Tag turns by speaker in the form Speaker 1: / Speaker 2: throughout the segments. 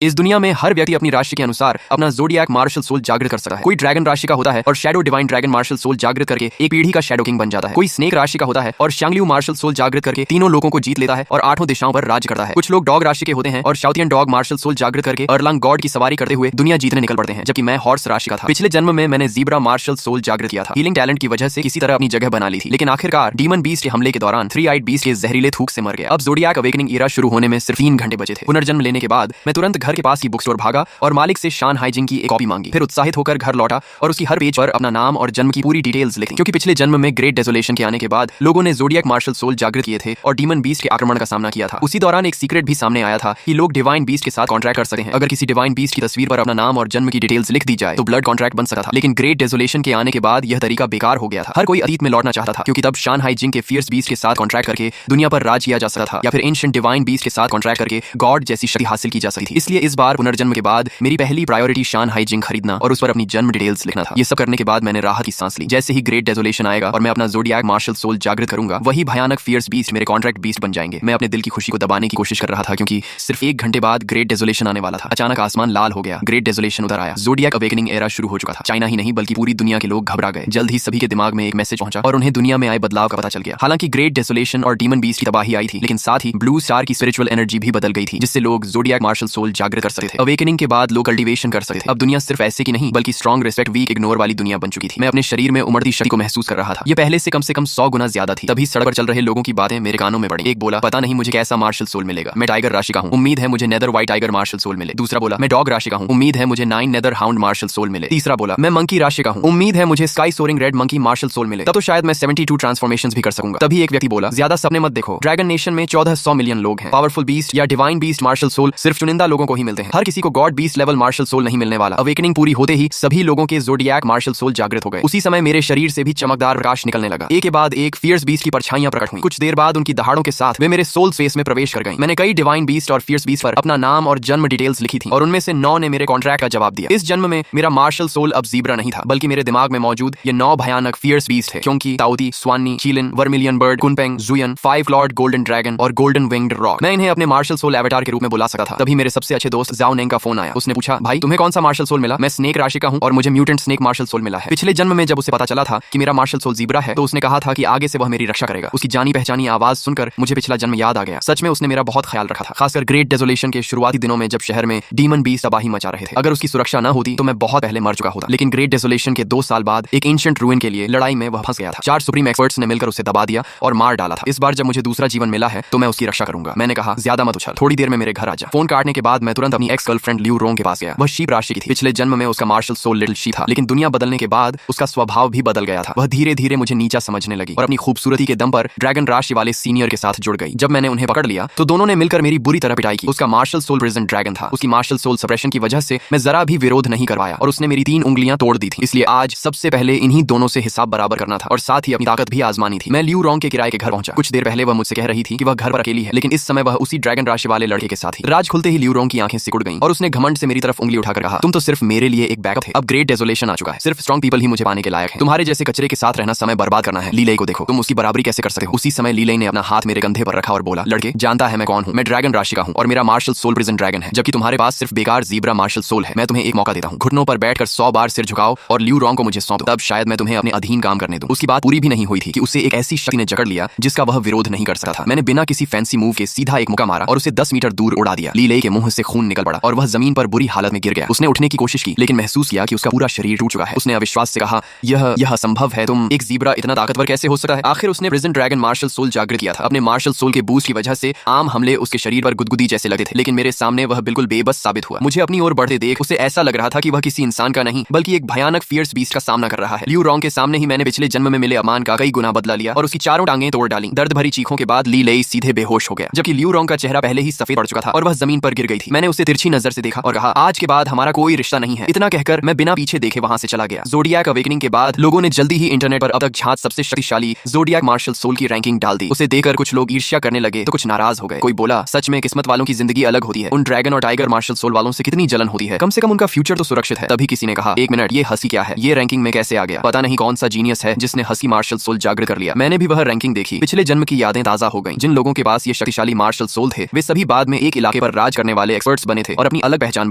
Speaker 1: इस दुनिया में हर व्यक्ति अपनी राशि के अनुसार अपना ज़ोडिएक मार्शल सोल जागृत कर सकता है। कोई ड्रैगन राशि का होता है और shadow divine dragon martial soul जागृत करके एक पीढ़ी का शैडो किंग बन जाता है। कोई स्नेक राशि का होता है और शांगलियू मार्शल सोल जागृत करके तीनों लोगों को जीत लेता है और 8 दिशाओं पर राज करता है। कुछ लोग डॉग राशि के होते हैं और शाउतियन डॉग मार्शल सोल जागृत करके अर्लांग गॉड की सवारी करते हुए दुनिया जीतने निकल पड़ते हैं, जबकि मैं हॉर्स राशि का था। पिछले जन्म में मैंने ज़ीब्रा मार्शल सोल जागृत किया था। हीलिंग टैलेंट की वजह से किसी तरह अपनी जगह बना ली थी, लेकिन आखिरकार डीमन बीस्ट के हमले के दौरान 3-eyed बीस्ट के जहरीले थूक से मर गया। अब ज़ोडिएक अवेकनिंग ईरा शुरू होने में सिर्फ 3 घंटे बचे थे। पुनर्जन्म लेने के बाद मैं तुरंत घर के पास की बुक स्टोर भागा और मालिक से शान हाइजिंग की एक कॉपी मांगी। फिर उत्साहित होकर घर लौटा और उसकी हर पेज पर अपना नाम और जन्म की पूरी डिटेल्स लिखी, क्योंकि पिछले जन्म में ग्रेट डेजोलेशन के आने के बाद लोगों ने ज़ोडिएक मार्शल सोल जागृत किए थे और डीमन बीस्ट के आक्रमण का सामना किया था। उसी दौरान एक सीक्रेट भी सामने आया था कि लोग डिवाइन बीस्ट के साथ कॉन्ट्रैक्ट कर सकते हैं। अगर किसी डिवाइन बीस्ट की तस्वीर पर अपना नाम और जन्म की डिटेल्स लिख दी जाए तो ब्लड कॉन्ट्रैक्ट बन सकता था। लेकिन ग्रेट डेजोलेशन के आने के बाद यह तरीका बेकार हो गया था। हर कोई अतीत में लौटना चाहता था, क्योंकि तब शान हाइजिंग के फियर्स बीस्ट के साथ कॉन्ट्रैक्ट करके दुनिया पर राज किया जा सकता था, या फिर एंशिएंट डिवाइन बीस्ट के साथ कॉन्ट्रैक्ट करके गॉड जैसी शक्ति हासिल की जा सकती थी। इसलिए इस बार पुनर्जन्म के बाद मेरी पहली प्रायोरिटी शान हाइजिंग खरीदना और उस पर अपनी जन्म डिटेल्स लिखना था। ये सब करने के बाद मैंने राहत की सांस ली। जैसे ही ग्रेट डेजोलेशन आएगा और मैं अपना ज़ोडिएक मार्शल सोल जागृत करूंगा, वही भयानक फियर्स बीस्ट मेरे कॉन्ट्रैक्ट बीस्ट बन जाएंगे। मैं अपने दिल की खुशी को दबाने की कोशिश कर रहा था, क्योंकि सिर्फ 1 घंटे बाद ग्रेट डेजोलेशन आने वाला था। अचानक आसमान लाल हो गया, ग्रेट डेजोलेशन उधर आया, ज़ोडिएक अवेकनिंग एरा शुरू हो चुका था। चाइना ही नहीं बल्कि पूरी दुनिया के लोग घबरा गए। जल्द ही सभी के दिमाग में एक मैसेज पहुंचा और उन्हें दुनिया में आए बदलाव का पता चल गया। हालांकि ग्रेट डेजोलेशन और डीमन बीस्ट की तबाही आई थी, लेकिन साथ ही ब्लू स्टार की स्पिरिचुअल एनर्जी भी बदल गई थी, जिससे लोग ज़ोडिएक मार्शल सोल जागृत कर सकते थे। अवेकनिंग के बाद लोग कल्टीवेशन कर सकते थे। अब दुनिया सिर्फ ऐसे की नहीं बल्कि स्ट्रॉन्ग, रिस्पेक्ट, वीक, इग्नोर वाली दुनिया बन चुकी थी। मैं अपने शरीर में उमड़ती शक्ति को महसूस कर रहा था। ये पहले से कम 100 गुना ज्यादा थी। तभी सड़क पर चल रहे लोगों की बातें मेरे कानों में पड़ी। एक बोला, पता नहीं मुझे कैसा मार्शल सोल मिलेगा, मैं टाइगर राशि का हूँ, उम्मीद है मुझे nether white tiger martial soul मिले। दूसरा बोला, मैं डॉग राशि का हूँ, उम्मीद है मुझे 9 नेदर हाउंड मार्शल सोल मिले। तीसरा बोला, मैं मंकी राशि का हूँ, उम्मीद है मुझे sky soaring red monkey martial soul मिले, तब तो शायद मैं 72 ट्रांसफॉर्मेशंस भी कर सकूंगा। तभी एक व्यक्ति बोला, ज्यादा सपने मत देखो, ड्रैगन नेशन में 1400 मिलियन लोग हैं। पावरफुल बीस्ट या डिवाइन बीस्ट मार्शल सोल सिर्फ चुनिंदा लोगों को ही मिलते हैं। हर किसी को god beast level martial soul नहीं मिलने वाला। अवेकनिंग पूरी होते ही सभी लोगों के ज़ोडिएक मार्शल सोल जागृत हो गए। उसी समय मेरे शरीर से भी चमकदार प्रकाश निकलने लगा। एक के बाद एक फियर्स बीस्ट की परछाइयां प्रकट हुई। कुछ देर बाद उनकी दहाड़ों के साथ वे मेरे सोल स्पेस में प्रवेश कर गईं। मैंने कई डिवाइन बीस्ट और फियर्स बीस्ट पर अपना नाम और जन्म डिटेल्स लिखी थी और उनमें से 9 ने मेरे कॉन्ट्रैक्ट का जवाब दिया। इस जन्म में मेरा मार्शल सोल अब ज़ीब्रा नहीं था, बल्कि मेरे दिमाग में मौजूद ये 9 भयानक फियर्स बीस्ट है, क्योंकि Taotie, Suanni, Qilin, vermilion bird, Kunpeng, जुयन, 5 लॉर्ड गोल्डन ड्रैगन और गोल्डन विंग्ड रॉक। मैं इन्हें अपने मार्शल सोल एवेटार के रूप में बुला सकता था। तभी मेरे सबसे अच्छे दोस्त जाओ नेंग का फोन आया। उसने पूछा, भाई तुम्हें कौन सा मार्शल सोल मिला? मैं स्नेक राशि का हूँ और मुझे म्यूटेंट स्नेक मार्शल सोल मिला है। पिछले जन्म में जब उसे पता चला था कि मेरा मार्शल सोल ज़ीब्रा है, तो उसने कहा था कि आगे से वह मेरी रक्षा करेगा। उसकी जानी पहचानी आवाज सुनकर मुझे पिछला जन्म याद आ गया। सच में उसने मेरा बहुत ख्याल रखा था, खासकर ग्रेट डेजोलेशन के शुरुआती दिनों में जब शहर में डीमन बीस्ट तबाही मचा रहे थे। अगर उसकी सुरक्षा न होती तो मैं बहुत पहले मर चुका होता। लेकिन ग्रेट डेजोलेशन के 2 साल बाद एक एंशिएंट रूइन के लिए लड़ाई में वह फंस गया था। 4 सुप्रीम एक्सपर्ट्स ने मिलकर उसे दबा दिया और मार डाला था। इस बार जब मुझे दूसरा जीवन मिला है तो मैं उसकी रक्षा करूंगा। मैंने कहा, ज्यादा मत उछल, थोड़ी देर में मेरे घर आ जा। फोन काटने के बाद मैं तुरंत अपनी एक्स गर्लफ्रेंड लियू रोंग के पास गया। वह शीप राशि की थी। पिछले जन्म में उसका मार्शल सोल लिटिल शी था, लेकिन दुनिया बदलने के बाद उसका स्वभाव भी बदल गया था। वह धीरे धीरे मुझे नीचा समझने लगी और अपनी खूबसूरती के दम पर ड्रैगन राशि वाले सीनियर के साथ जुड़ गई। जब मैंने उन्हें पकड़ लिया तो दोनों ने मिलकर मेरी बुरी तरह पिटाई की। उसका मार्शल सोल प्रिजन ड्रैगन था। उसकी मार्शल सोल सप्रेशन की वजह से मैं जरा भी विरोध नहीं करवाया और उसने मेरी 3 उंगलियां तोड़ दी थी। इसलिए आज सबसे पहले इन्हीं दोनों से हिसाब बराबर करना था और साथ ही अपनी ताकत भी आजमानी थी। मैं लियू रोंग के किराए के घर पहुंचा। कुछ देर पहले वह मुझसे कह रही थी कि वह घर पर अकेली है, लेकिन इस समय वह उसी ड्रैगन राशि वाले लड़के के साथ ही। राज खुलते ही लियू रोंग की आंखें सिकुड़ गईं और उसने घमंड से मेरी तरफ उंगली उठाकर कहा, तुम तो सिर्फ मेरे लिए एक बैकअप थे। अब ग्रेट डेजोलेशन आ चुका है, सिर्फ स्ट्रॉन्ग पीपल ही मुझे पाने के लायक हैं। तुम्हारे जैसे कचरे के साथ रहना समय बर्बाद करना है। लीले को देखो, तुम उसकी बराबरी कैसे कर सकते हो? उसी समय लीले ने अपना हाथ मेरे कंधे पर रखा और बोला, लड़के, जानता है मैं कौन हूँ? मैं ड्रैगन राशि का हूँ और मेरा मार्शल सोल प्रिजन ड्रैगन है, जबकि तुम्हारे पास सिर्फ बेकार ज़ीब्रा मार्शल सोल है। मैं तुम्हें एक मौका देता हूँ, घुटनों पर बैठकर 100 बार सिर झुकाओ और लियू रोंग को मुझे सौंपो, तब शायद मैं तुम्हें अपने अधीन काम करने दूं। उसकी बात पूरी भी नहीं हुई थी कि उसे एक ऐसी शक्ति ने जकड़ लिया जिसका वह विरोध नहीं कर सकता था। मैंने बिना किसी फैंसी मूव के सीधा एक मुक्का मारा और उसे 10 मीटर दूर उड़ा दिया। लीले के मुंह से खून निकल पड़ा और वह जमीन पर बुरी हालत में गिर गया। उसने उठने की कोशिश की, लेकिन महसूस किया कि उसका पूरा शरीर टूट चुका है। उसने अविश्वास से कहा, यह असंभव है, तुम एक ज़ीब्रा इतना ताकतवर कैसे हो सकता है? आखिर उसने प्रिजन ड्रैगन मार्शल सोल जागृत किया था। अपने मार्शल सोल के बूस्ट की वजह से आम हमले उसके शरीर पर गुदगुदी जैसे लगते थे, लेकिन मेरे सामने वह बिल्कुल बेबस साबित हुआ। मुझे अपनी ओर बढ़ते देख उसे ऐसा लग रहा था कि वह किसी इंसान का नहीं बल्कि एक भयानक फियर्स बीस्ट का सामना कर रहा है। लियू रोंग के सामने ही मैंने पिछले जन्म में मिले अपमान का कई गुना बदला लिया और उसकी 4 टांगें तोड़ डाली। दर्द भरी चीखों के बाद ली लेई सीधे बेहोश हो गया, जबकि लियू रोंग का चेहरा पहले ही सफेद पड़ चुका था और वह जमीन पर गिर गई थी। मैंने उसे तिरछी नजर से देखा और कहा, आज के बाद हमारा कोई रिश्ता नहीं है। इतना कहकर मैं बिना पीछे देखे वहां से चला गया। ज़ोडिएक अवेकनिंग के बाद लोगों ने जल्दी ही इंटरनेट पर अब तक झात सबसे शक्तिशाली ज़ोडिएक मार्शल सोल की रैंकिंग डाल दी। उसे देखकर कुछ लोग ईर्ष्या करने लगे तो कुछ नाराज हो गए। कोई बोला, सच में किस्मत वालों की जिंदगी अलग होती है, उन ड्रैगन और टाइगर मार्शल सोल वालों से कितनी जलन होती है, कम से कम उनका फ्यूचर तो सुरक्षित है। तभी किसी ने कहा, एक मिनट, ये हंसी क्या है? ये रैंकिंग में कैसे आ गया? पता नहीं कौन सा जीनियस है जिसने हंसी मार्शल सोल जागृत कर लिया। मैंने भी वह रैंकिंग देखी। पिछले जन्म की यादें ताजा हो गईं। जिन लोगों के पास ये शक्तिशाली मार्शल सोल थे वे सभी बाद में एक इलाके पर राज करने वाले एक्सपर्ट एक्सपर्ट्स बने थे और अपनी अलग पहचान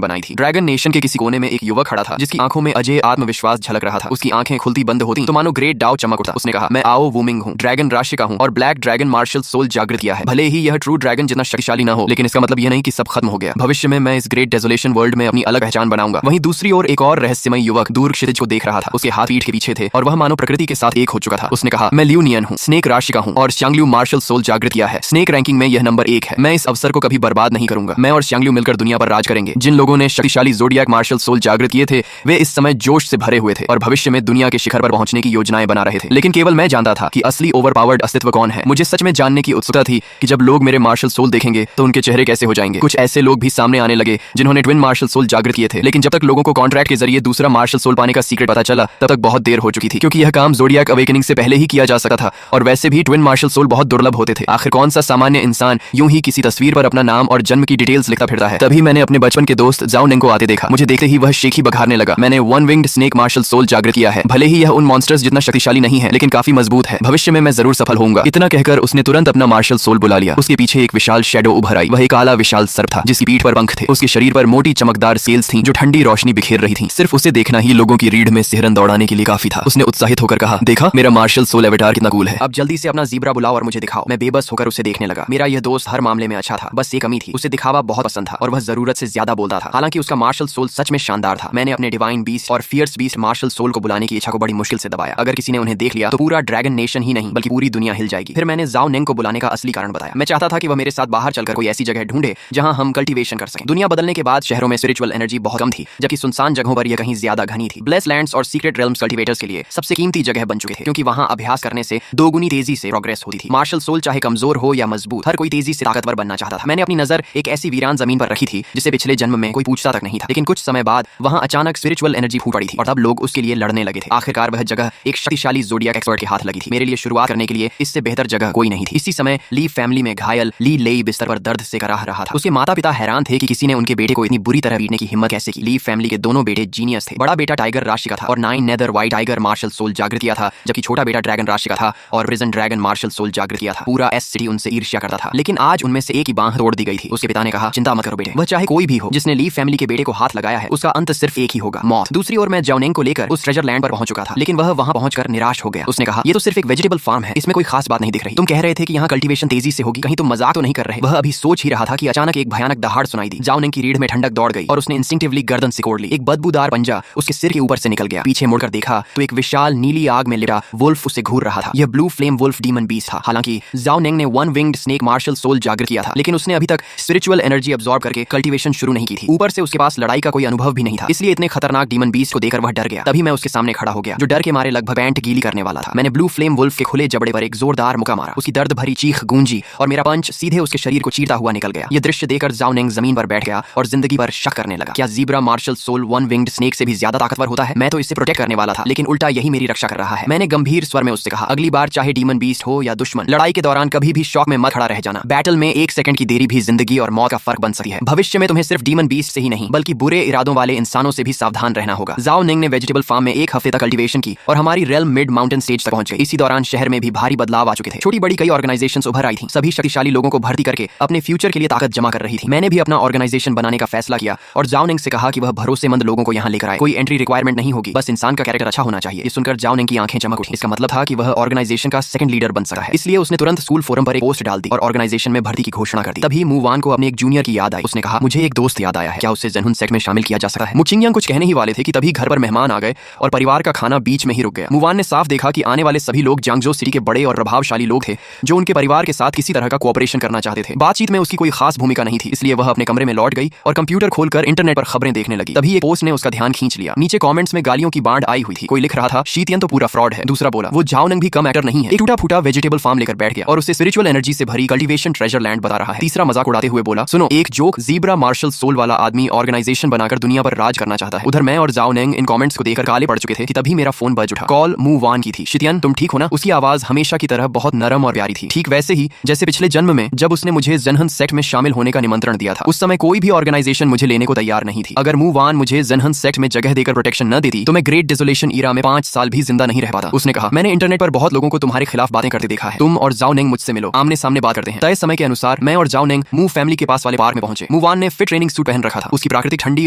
Speaker 1: बनाई थी। ड्रैगन नेशन के किसी कोने में एक युवक खड़ा था जिसकी आंखों में अजय आत्मविश्वास झलक रहा था। उसकी आंखें खुलती बंद होती तो मानो ग्रेट डाउ चमक उठता। उसने कहा, मैं आओ वूमिंग हूँ, ड्रैगन राशि का हूँ और ब्लैक ड्रैगन मार्शल सोल जागृत किया है। भले ही यह ट्रू ड्रैगन जितना शक्तिशाली न हो, लेकिन इसका मतलब यह नहीं कि सब खत्म हो गया। भविष्य में मैं इस ग्रेट डेसोलेशन वर्ल्ड में अपनी अलग पहचान बनाऊंगा। वहीं दूसरी ओर एक और रहस्यमय युवक दूर क्षितिज को देख रहा था। उसके हाथ पीठ के पीछे थे और वह मानो प्रकृति के साथ एक हो चुका था। उसने कहा, मैं ल्यूनियन हूँ, स्नेक राशि का हूँ और शांगल्यू मार्शल सोल जागृत किया है। स्नेक रैंकिंग में यह नंबर 1 है। मैं इस अवसर को कभी बर्बाद नहीं करूंगा। मैं और शांगल्यू मिलकर दुनिया पर राज करेंगे। जिन लोगों ने शक्तिशाली ज़ोडिएक मार्शल सोल जागृत किए थे वे इस समय जोश से भरे हुए थे और भविष्य में दुनिया के शिखर पर पहुंचने की योजनाएं बना रहे थे। लेकिन केवल मैं जानता था कि असली ओवरपावर्ड अस्तित्व कौन है। मुझे सच में जानने की उत्सुकता थी कि जब लोग मेरे मार्शल सोल देखेंगे तो उनके चेहरे कैसे हो जाएंगे। कुछ ऐसे लोग भी सामने आने लगे जिन्होंने ट्विन मार्शल सोल जागृत किए थे, लेकिन जब तक लोगों को कॉन्ट्रैक्ट के जरिए दूसरा मार्शल सोल पाने का सीक्रेट पता चला तब तक बहुत देर हो चुकी थी, क्योंकि यह काम ज़ोडिएक अवेकनिंग से पहले ही किया जा सकता था और वैसे भी ट्विन मार्शल सोल बहुत दुर्लभ होते थे। आखिर कौन सा सामान्य इंसान यूं ही किसी तस्वीर पर अपना नाम और जन्म की डिटेल्स लिखता फिरता है। तभी मैंने अपने बचपन के दोस्त जाओ नेंग को आते देखा। मुझे देखते ही वह शेखी बघारने लगा। मैंने one winged snake martial soul जागृत किया है। भले ही यह उन मॉन्स्टर्स जितना शक्तिशाली नहीं है, लेकिन काफी मजबूत है। भविष्य में मैं जरूर सफल होऊंगा। इतना कहकर उसने तुरंत अपना मार्शल सोल बुला लिया। उसके पीछे एक विशाल शैडो उभर आई। वह एक काला विशाल सर्प था जिसकी पीठ पर पंख थे। उसके शरीर पर मोटी चमकदार सेल्स थीं जो ठंडी रोशनी बिखेर रही थीं। सिर्फ उसे देखना ही लोगों की रीढ़ में सिहरन दौड़ाने के लिए काफी था। उसने उत्साहित होकर कहा, देखा मेरा मार्शल सोल एवेटार कितना कूल है। अब जल्दी से अपना ज़ीब्रा बुलाओ और मुझे दिखाओ। मैं बेबस होकर उसे देखने लगा। मेरा यह दोस्त हर मामले में अच्छा था, बस एक कमी थी, उसे दिखावा बहुत पसंद था और वह जरूरत से ज्यादा बोलता था। हालांकि उसका मार्शल सोल सच में शानदार था। मैंने अपने डिवाइन बीस्ट और फियर्स बीस्ट मार्शल सोल को बुलाने की इच्छा को बड़ी मुश्किल से दबाया। अगर किसी ने उन्हें देख लिया तो पूरा ड्रैगन नेशन ही नहीं बल्कि पूरी दुनिया हिल जाएगी। फिर मैंने जाओ नेंग को बुलाने का असली कारण बताया। मैं चाहता था कि वह मेरे साथ बाहर चलकर कोई ऐसी जगह ढूंढे जहां हम कल्टीवेशन कर सकें। दुनिया बदलने के बाद शहरों में स्पिरिचुअल एनर्जी बहुत कम थी, जबकि सुनसान जगहों पर यह कहीं ज्यादा घनी थी। ब्लेस लैंड्स और सीक्रेट रेल्म्स कल्टीवेटर्स के लिए सबसे कीमती जगह बन चुके थे, क्योंकि वहां अभ्यास करने से दोगुनी तेजी से प्रोग्रेस होती थी। मार्शल सोल चाहे कमजोर हो या मजबूत, हर कोई तेजी से ताकतवर बनना चाहता था। मैंने अपनी नजर एक ऐसी वीरान जमीन पर रखी थी जिसे पिछले जन्म में कोई पूछता तक नहीं था। लेकिन कुछ समय बाद वहां अचानक स्पिरिचुअल एनर्जी फूट पड़ी थी और तब लोग उसके लिए लड़ने लगे थे। आखिरकार वह जगह एक शक्तिशाली ज़ोडिएक एक्सपर्ट के हाथ लगी थी। मेरे लिए शुरुआत करने के लिए इससे बेहतर जगह कोई नहीं थी। इसी समय ली फैमिली में घायल ली लेई बिस्तर पर दर्द से कराह रहा था। उसके माता पिता हैरान थे कि किसी ने उनके बेटे को इतनी बुरी तरह पीटने की हिम्मत कैसे की। ली फैमिली के दोनों बेटे जीनियस थे। बड़ा बेटा टाइगर राशि का था और 9 nether white tiger martial soul जागृत किया था, जबकि छोटा बेटा ड्रैगन राशि का था और प्रिजन ड्रैगन मार्शल सोल जागृत किया था। पूरा एस सिटी उनसे ईर्ष्या करता था। लेकिन आज उनमें से एक ही बांह तोड़ दी गई थी। उसके पिता ने कहा, चिंता मत करो बेटे, वह चाहे कोई भी हो जिसने ली फैमिली के बेटे को हाथ लगाया है उसका अंत सिर्फ एक ही होगा, मौत। दूसरी ओर मैं जाओनेंग को लेकर उस ट्रेजर लैंड पर पहुंच चुका था, लेकिन वह वहां पहुंचकर निराश हो गया। उसने कहा, ये तो सिर्फ एक वेजिटेबल फार्म है, इसमें कोई खास बात नहीं दिख रही। तुम कह रहे थे कि यहाँ कल्टीवेशन तेजी से होगी, कहीं तुम मजाक तो नहीं कर रहे। वह अभी सोच ही रहा था कि अचानक एक भयानक दहाड़ सुनाई दी। जाओनेंग की रीढ़ में ठंडक दौड़ गई और उसने इंस्टिंक्टिवली गर्दन सिकोड़ ली। एक बदबूदार पंजा उसके सिर के ऊपर से निकल गया। पीछे मुड़कर देखा तो एक विशाल नीली आग में लिपटा वुल्फ उसे घूर रहा था। यह blue flame wolf demon beast था। हालांकि जाओनेंग ने one winged snake martial soul जागृत किया था, लेकिन उसने अभी तक स्पिरिचुअल एनर्जी अब्सॉर्ब करके कल्टीवेशन शुरू नहीं की थी। ऊपर से उसके पास लड़ाई का कोई अनुभव भी नहीं था, इसलिए इतने खतरनाक डीमन बीस्ट को देखकर वह डर गया। तभी मैं उसके सामने खड़ा हो गया, जो डर के मारे लगभग पैंट गीली करने वाला था। मैंने ब्लू फ्लेम वुल्फ के खुले जबड़े पर एक जोरदार मुक्का मारा। उसकी दर्द भरी चीख गूंजी और मेरा पंच सीधे उसके शरीर को चीरता हुआ निकल गया। यह दृश्य देखकर जाओनेंग जमीन पर बैठ गया और जिंदगी पर शक करने लगा। क्या zebra martial soul one winged snake से भी ज्यादा ताकतवर होता है? मैं तो इससे प्रोटेक्ट करने वाला था, लेकिन उल्टा यही मेरी रक्षा कर रहा है। मैंने गंभीर स्वर में उससे कहा, अगली बार चाहे डीमन बीस्ट हो या दुश्मन, लड़ाई के दौरान कभी भी शौक में मत खड़ा रह जाना। बैटल में 1 सेकंड की देरी भी जिंदगी और मौत का फर्क बन सकती है। भविष्य में तुम्हें सिर्फ डीमन बीस्ट से ही नहीं बल्कि बुरे इरादों वाले इंसानों से भी सावधान रहना होगा। जाओनेंग ने वेजिटेबल फार्म में 1 हफ्ते तक कल्टीवेशन की और हमारी रेल्म मिड माउंटेन स्टेज तक पहुंच गई। इसी दौरान शहर में भी भारी बदलाव आ चुके थे। छोटी बड़ी कई ऑर्गेनाइजेशंस उभर आई थी, सभी शक्तिशाली लोगों को भर्ती करके अपने फ्यूचर के लिए ताकत जमा कर रही थी। मैंने भी अपना ऑर्गेनाइजेशन बनाने का फैसला किया और जाओनेंग से कहा कि वह भरोसेमंद लोगों को यहाँ लेकर आए। कोई एंट्री रिक्वायरमेंट नहीं होगी, बस इंसान का कैरेक्टर अच्छा होना चाहिए। ये सुनकर जाओनेंग की आंखें चमक उठी। इसका मतलब था कि वह ऑर्गेनाइजेशन का सेकंड लीडर बन सकता है। इसलिए उसने तुरंत स्कूल फोरम पर एक पोस्ट डाल दी और ऑर्गेनाइजेशन में भर्ती की घोषणा कर दी। तभी मूवान को अपने एक जूनियर की याद आई। उसने कहा, मुझे एक दोस्त याद आया है, क्या उसे ज़नहुन सेक्ट में शामिल किया जा सकता है? मुचिंगयांग कुछ कहने ही वाले थे कि तभी घर पर मेहमान आ गए और परिवार का खाना बीच में ही रुक गया। मूवान ने साफ देखा कि आने वाले सभी लोग जांगजो सिटी के बड़े और प्रभावशाली लोग थे जो उनके परिवार के साथ किसी तरह का कोऑपरेशन करना चाहते थे। बातचीत में उसकी कोई खास भूमिका नहीं थी, इसलिए वह अपने कमरे में लौट गई और कंप्यूटर खोलकर इंटरनेट पर खबरें देखने लगी। तभी एक पोस्ट ने उसका ध्यान खींच लिया। नीचे कमेंट्स में गालियों की बाढ़ आई हुई थी। कोई लिख रहा था, शीतियन तो पूरा फ्रॉड है। दूसरा बोला, वो जाओनेंग भी कम एक्टर नहीं है, एक टूटा फूटा वेजिटेबल फार्म लेकर बैठ गया और उसे स्पिरिचुअल एनर्जी से भरी कल्टीवेशन ट्रेजर लैंड बता रहा है। तीसरा मजाक उड़ाते हुए बोला, सुनो, एक जोक, ज़ीब्रा मार्शल सोल वाला आदमी ऑर्गेनाइजेशन बनाकर दुनिया पर राज करना चाहता है। उधर मैं और जाओनेंग इन कमेंट्स को देखकर काले पड़ चुके थे कि तभी मेरा फोन बज उठा। कॉल मूवान की थी। शीतियन, तुम ठीक हो ना? उसकी आवाज हमेशा की तरह बहुत नरम और प्यारी थी, ठीक वैसे ही जैसे पिछले जन्म में जब उसने मुझे ज़नहुन सेक्ट में शामिल होने का निमंत्रण दिया था। उस समय कोई भी ऑर्गेनाइजेशन मुझे लेने को तैयार नहीं थी। अगर मूवान मुझे ज़नहुन सेक्ट में जगह देकर प्रोटेक्शन न देती तो मैं ग्रेट डेसोलेशन ईरा में 5 साल भी जिंदा नहीं रह पाता। उसने कहा, मैंने इंटरनेट पर बहुत लोगों को तुम्हारे खिलाफ बातें करते देखा है। तुम और जाओनेंग मुझसे मिलो, आमने सामने बात करते हैं। तय समय के अनुसार मैं और जाओनेंग मू फैमिली के पास वाले पार्क में पहुंचे। मूवान ने फिट ट्रेनिंग सूट पहन रखा था। उसकी प्राकृतिक ठंडी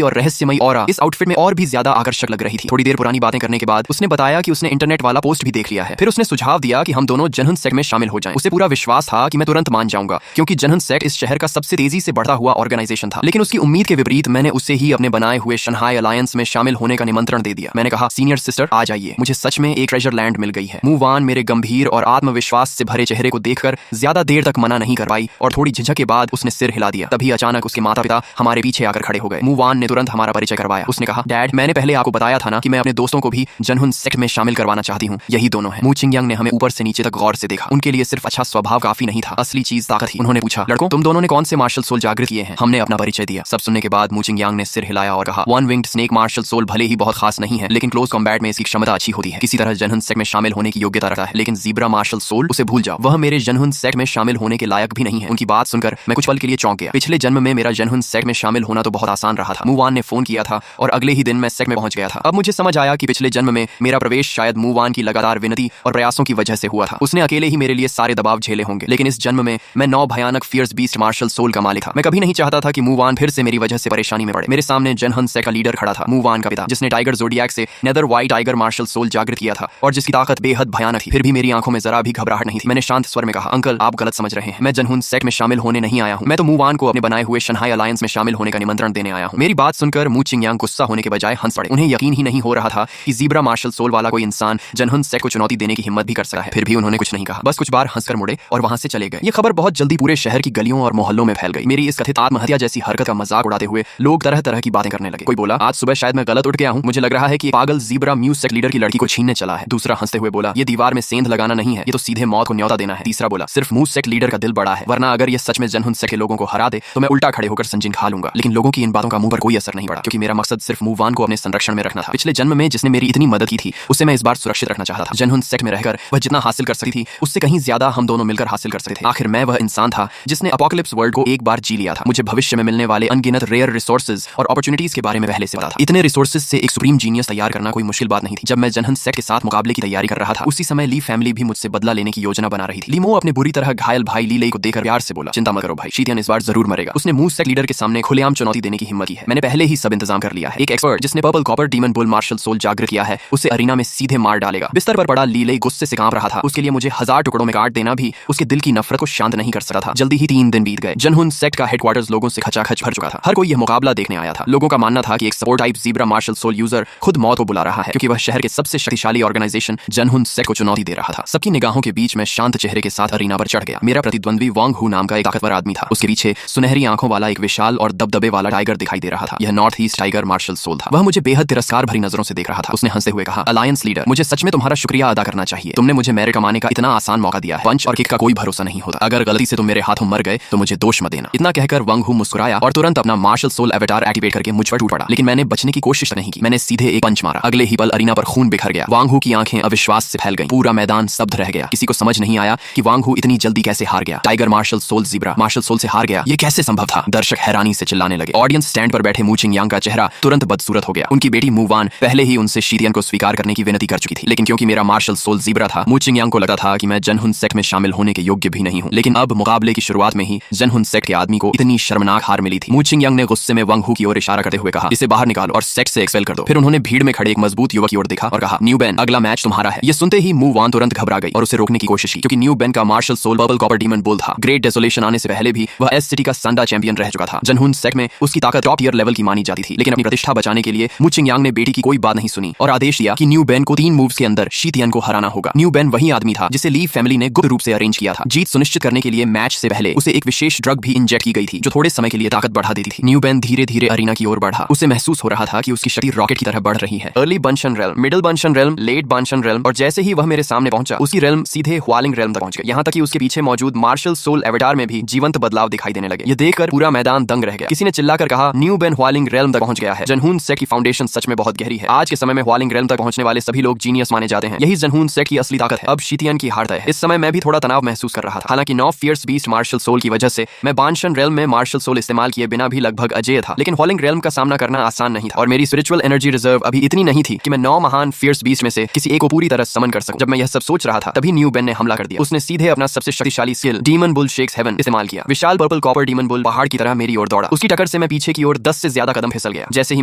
Speaker 1: और रहस्यमयी ऑरा इस आउटफिट में और भी ज्यादा आकर्षक लग रही थी। थोड़ी देर पुरानी बातें करने के बाद उसने बताया कि उसने इंटरनेट वाला पोस्ट भी देख लिया है। फिर उसने सुझाव दिया कि हम दोनों जनहन सेक्ट में शामिल हो जाएं। उसे पूरा विश्वास था कि मैं तुरंत मान जाऊंगा, क्योंकि जनहन सेक्ट इस शहर का सबसे तेजी से बढ़ता हुआ ऑर्गेनाइजेशन था। लेकिन उसकी उम्मीद के विपरीत मैंने उसे ही अपने बनाए हुए शंघाई अलायंस में शामिल होने का निमंत्रण दे दिया। मैंने कहा, सीनियर सिस्टर आ जाइए, मुझे सच में एक ट्रेजर लैंड मिल गई है। मूवान मेरे गंभीर और आत्मविश्वास से भरे चेहरे को देखकर ज्यादा देर तक मना नहीं कर पाई और थोड़ी झिझक के बाद उसने सिर हिला दिया। तभी अचानक उसके माता पिता हमारे पीछे आकर खड़े हो गए। मूवान ने तुरंत हमारा परिचय करवाया। उसने कहा, डैड, मैंने पहले आपको बताया था ना कि मैं अपने दोस्तों को भी जनहन सेक्ट में शामिल करवाना चाहती हूँ। यही दोनों हैं। मू चिंगयांग ने हमें ऊपर से नीचे तक गौर से देखा। उनके लिए सिर्फ अच्छा स्वभाव काफी नहीं था, असली चीज ताकत थी। उन्होंने पूछा, लड़कों, तुम दोनों ने कौन से मार्शल सोल जागृत किए हैं? हमने अपना परिचय दिया। सब सुनने के बाद मू चिंगयांग ने सिर हिलाया और कहा, one winged snake martial soul भले ही बहुत खास नहीं है, लेकिन क्लोज कॉम्बैट में इसकी क्षमता अच्छी होती है। किसी तरह जनहन सेक्ट में शामिल होने की योग्यता रखता है। लेकिन ज़ीब्रा मार्शल सोल, उसे भूल जाओ, वह मेरे जनहन सेक्ट में शामिल होने के लायक भी नहीं है। उनकी बात सुनकर मैं कुछ पल के लिए चौंक गया। पिछले जन्म में मेरा जनहन सेक्ट में शामिल होना तो बहुत आसान रहा था। मूवान ने फोन किया था और अगले ही दिन मैं सेक्ट में पहुंच गया था। अब मुझे समझ आया कि पिछले जन्म में मेरा प्रवेश शायद मूवान की लगातार विनती और प्रयासों की वजह से हुआ था। उसने अकेले ही मेरे लिए सारे दबाव झेले होंगे। लेकिन इस जन्म में मैं 9 भयानक फियर्स बीस्ट मार्शल सोल का मालिक था। मैं कभी नहीं चाहता था कि मूवान फिर से मेरी वजह से परेशानी में पड़े। मेरे सामने जनहन सेक्ट का लीडर खड़ा था, मूवान का पिता, जिसने टाइगर ज़ोडिएक से nether white tiger martial soul जागृत किया था और जिसकी ताकत बेहद भयानक थी। फिर भी मेरी आंखों में जरा भी घबराहट नहीं थी। मैंने शांत स्वर में कहा, अंकल, आप गलत समझ रहे हैं। मैं जनहन सेक्ट में शामिल होने नहीं आया हूं। मैं तो मूवान को अपने बनाए हुए शंघाई अलायंस में शामिल होने का निमंत्रण देने आया हूं। मेरी बात सुनकर मू चिंगयांग गुस्सा होने के बजाय हंस पड़े। उन्हें यकीन ही नहीं हो रहा था कि ज़ीब्रा मार्शल सोल वाला कोई इंसान जनहन सेक्ट को चुनौती देने की हिम्मत भी कर सकता है। फिर भी उन्होंने कुछ नहीं कहा, बस कुछ बार हंसकर मुड़े और वहां से चले गए। ये खबर बहुत जल्दी पूरे शहर की गलियों और मोहल्लों में फैल गई। मेरी इस कथित आत्महत्या जैसी हरकत का मजाक उड़ाते हुए लोग तरह तरह की बातें करने लगे। कोई बोला, आज सुबह शायद मैं गलत उठ गया हूं, मुझे लग रहा है कि पागल ज़ीब्रा म्यू सेक्ट लीडर की लड़की को छीनने चला है। दूसरा हंसते हुए बोला, ये दीवार में सेंध लगाना नहीं है, ये तो सीधे मौत को न्योता देना है। तीसरा बोला, सिर्फ म्यू सेक्ट लीडर का दिल बड़ा है, वरना अगर ये सच में जनहन सेक्ट के लोगों को हरा दे तो मैं उल्टा खड़े होकर संजीन खा लूंगा। लेकिन लोगों की इन बातों का मुंह पर कोई असर नहीं पड़ा, क्योंकि मेरा मकसद सिर्फ मूवान को अपने संरक्षण में रखना था। पिछले जन्म में जिसने मेरी इतनी मदद की थी उसे मैं इस बार सुरक्षित रखना चाहता था। जनहन सेक्ट में रहकर वह जितना हासिल कर सकती थी उससे कहीं ज्यादा हम दोनों मिलकर हासिल कर सकते थे। आखिर मैं वह इंसान था जिसने अपोकलिप्स वर्ल्ड को एक बार जी लिया था। मुझे भविष्य में मिलने वाले अनगिनत रेयर रिसोर्सेज और अपॉर्चुनिटीज के बारे में पहले से पता था। इतने रिसोर्सेज से एक सुप्रीम जीनियस तैयार करना कोई मुश्किल बात नहीं थी। जब मैं जनहन सेक्ट के साथ मुकाबले की तैयारी कर रहा था, उसी समय ली फैमिली भी मुझसे बदला लेने की योजना बना रही थी। लीमो अपने बुरी तरह घायल भाई ली लेई को देखकर प्यार से बोला, चिंता मत करो भाई, शीतियन इस बार जरूर मरेगा। उसने मू सेक्ट लीडर के सामने खुलेआम चुनौती देने की हिम्मत की है। मैंने पहले ही सब इंतजाम कर लिया है। एक एक्सपर्ट जिसने purple copper demon bull martial soul जागृत किया है उसे अरीना में सीधे मार डालेगा। बिस्तर पर पड़ा ली लेई गुस्से से कांप रहा था। उसके लिए मुझे 1000 टुकड़ों में काट देना भी उसके दिल की नफरत को शांत नहीं कर सकता था। जल्दी ही 3 दिन बीत गए। जनहन सेक्ट का हेडक्वार्टर्स लोगों से खचाखच भर चुका था। हर कोई यह मुकाबला देखने आया था। लोगों का मानना था कि एक support type zebra martial soul user खुद मौत को बुला रहा है, क्योंकि वह शहर के सबसे शक्तिशाली ऑर्गेनाइजेशन जनहन सेक्ट को चुनौती दे रहा था। सबकी निगाहों के बीच मैं शांत चेहरे के साथ अरीना पर चढ़ गया। मेरा प्रतिद्वंद्वी वांग हू नाम का एक ताकतवर आदमी था। उसके पीछे सुनहरी आंखों वाला एक विशाल और दबदबे वाला टाइगर दिखाई दे रहा था। यह north east tiger martial soul था। वह मुझे बेहद तिरस्कार भरी नजरों से देख रहा था। उसने हंसते हुए कहा, अलायंस लीडर, मुझे सच में तुम्हारा शुक्रिया अदा करना चाहिए। तुमने मुझे मेरे कमाने का इतना आसान मौका दिया है। पंच और किक का कोई भरोसा नहीं होता। अगर गलती से तुम मेरे हाथों मर गए तो मुझे दोष मत देना। इतना कहकर वांग हू मुस्कुराया और तुरंत अपना मार्शल सोल एवेटार एक्टिवेट करके मुझ पर टूट पड़ा। लेकिन मैंने बचने की कोशिश नहीं की। मैंने सीधे एक पंच मारा। अगले ही पल अरीना पर खून बिखर गया। वांग हू की आंखें अविश्वास से फैल गईं। पूरा मैदान स्तब्ध रह गया। किसी को समझ नहीं आया कि वांग हू इतनी जल्दी कैसे हार गया। Tiger martial soul zebra martial soul से हार गया, ये कैसे संभव था? दर्शक हैरानी से चिल्लाने लगे। ऑडियंस स्टैंड पर बैठे मू चिंगयांग का चेहरा तुरंत बदसूरत हो गया। उनकी बेटी मूवान पहले ही उनसे शीतियन को स्वीकार करने की विनती कर चुकी थी। लेकिन क्योंकि मेरा मार्शल सोल ज़ीब्रा था, मू चिंगयांग को लगा था कि मैं जनहन सेक्ट में शामिल होने के योग्य भी नहीं हूं। लेकिन अब मुकाबले की शुरुआत में ही जनहन सेक्ट के आदमी को इतनी शर्मनाक हार मिली थी। मू चिंगयांग ने गुस्से में वांग हू की ओर इशारा करते हुए कहा, इसे बाहर निकालो और सेक्ट से एक्सपेल कर दो। फिर उन्होंने भीड़ में खड़े एक मजबूत युवक की ओर देखा और कहा, न्यू बेन, अगला मैच तुम्हारा है। ये सुनते ही मू वान तुरंत घबरा गई और उसे रोकने की कोशिश की, क्योंकि न्यू बेन का martial soul purple copper demon bull था। ग्रेट डेसोलेशन आने से पहले भी वह एस सिटी का संडा चैंपियन रह चुका था। जनहन सेक्ट में उसकी ताकत टॉप ईयर लेवल की मानी जाती थी। लेकिन अपनी प्रतिष्ठा बचाने के लिए मू चिंगयांग ने बेटी की कोई बात नहीं सुनी और आदेश दिया कि न्यू बेन को 3 मूव्स के अंदर शीतियन को हराना होगा। न्यू बेन वही आदमी था जिसे ली फैमिली ने गुप्त रूप से अरेंज किया था। जीत सुनिश्चित करने के लिए मैच से पहले उसे एक विशेष ड्रग भी इंजेक्ट की गई थी, जो थोड़े समय के लिए ताकत बढ़ा देती थी। न्यू बेन धीरे धीरे अरीना की ओर बढ़ा। उसे महसूस हो रहा था कि उसकी शक्ति रॉकेट की तरह बढ़ रही है। अर्ली बंशन रेल्म, मिडिल बंशन रेल्म, लेट बंशन रेल्म, और जैसे ही वह मेरे सामने पहुंचा उसकी रेल्म सीधे ह्वालिंग रेल्म तक पहुंच गई। यहाँ तक कि उसके पीछे मौजूद मार्शल सोल एवेटार में भी जीवंत बदलाव दिखाई देने लगे। ये देखकर पूरा मैदान दंग रह गया। किसी ने चिल्लाकर कहा, न्यू बेन ह्वालिंग रेल्म तक पहुंच गया है। जनहन सेक्ट की फाउंडेशन सच में बहुत गहरी है। आज के समय में ह्वालिंग रेल्म तक पहुंचने वाले सभी लोग जीनियस माने जाते हैं। यही जनहन सेक्ट की असली ताकत है। अब शीतियन की हार तय है। इस समय मैं भी थोड़ा तनाव महसूस कर रहा था। हालांकि 9 फियर्स बीस्ट मार्शल सोल की वजह से मैं बांशन रेल्म में मार्शल सोल इस्तेमाल किए बिना भी लगभग अजेय था। लेकिन ह्वालिंग रेल्म का सामना करना आसान नहीं था और मेरी स्पिरिचुअल एनर्जी रिजर्व अभी इतनी नहीं थी कि मैं 9 महान फियर्स बीस्ट में से किसी एक को पूरी तरह समन कर सकूं। जब मैं यह सब सोच रहा था तभी न्यू बेन ने हमला कर दिया। उसने सीधे अपना सबसे शक्तिशाली skill demon bull shakes heaven इस्तेमाल किया। विशाल पर्पल कॉपर डीमन बुल पहाड़ की तरह मेरी ओर दौड़ा। उसकी टक्कर से मैं पीछे की ओर 10 से ज्यादा कदम फिसल गया। जैसे ही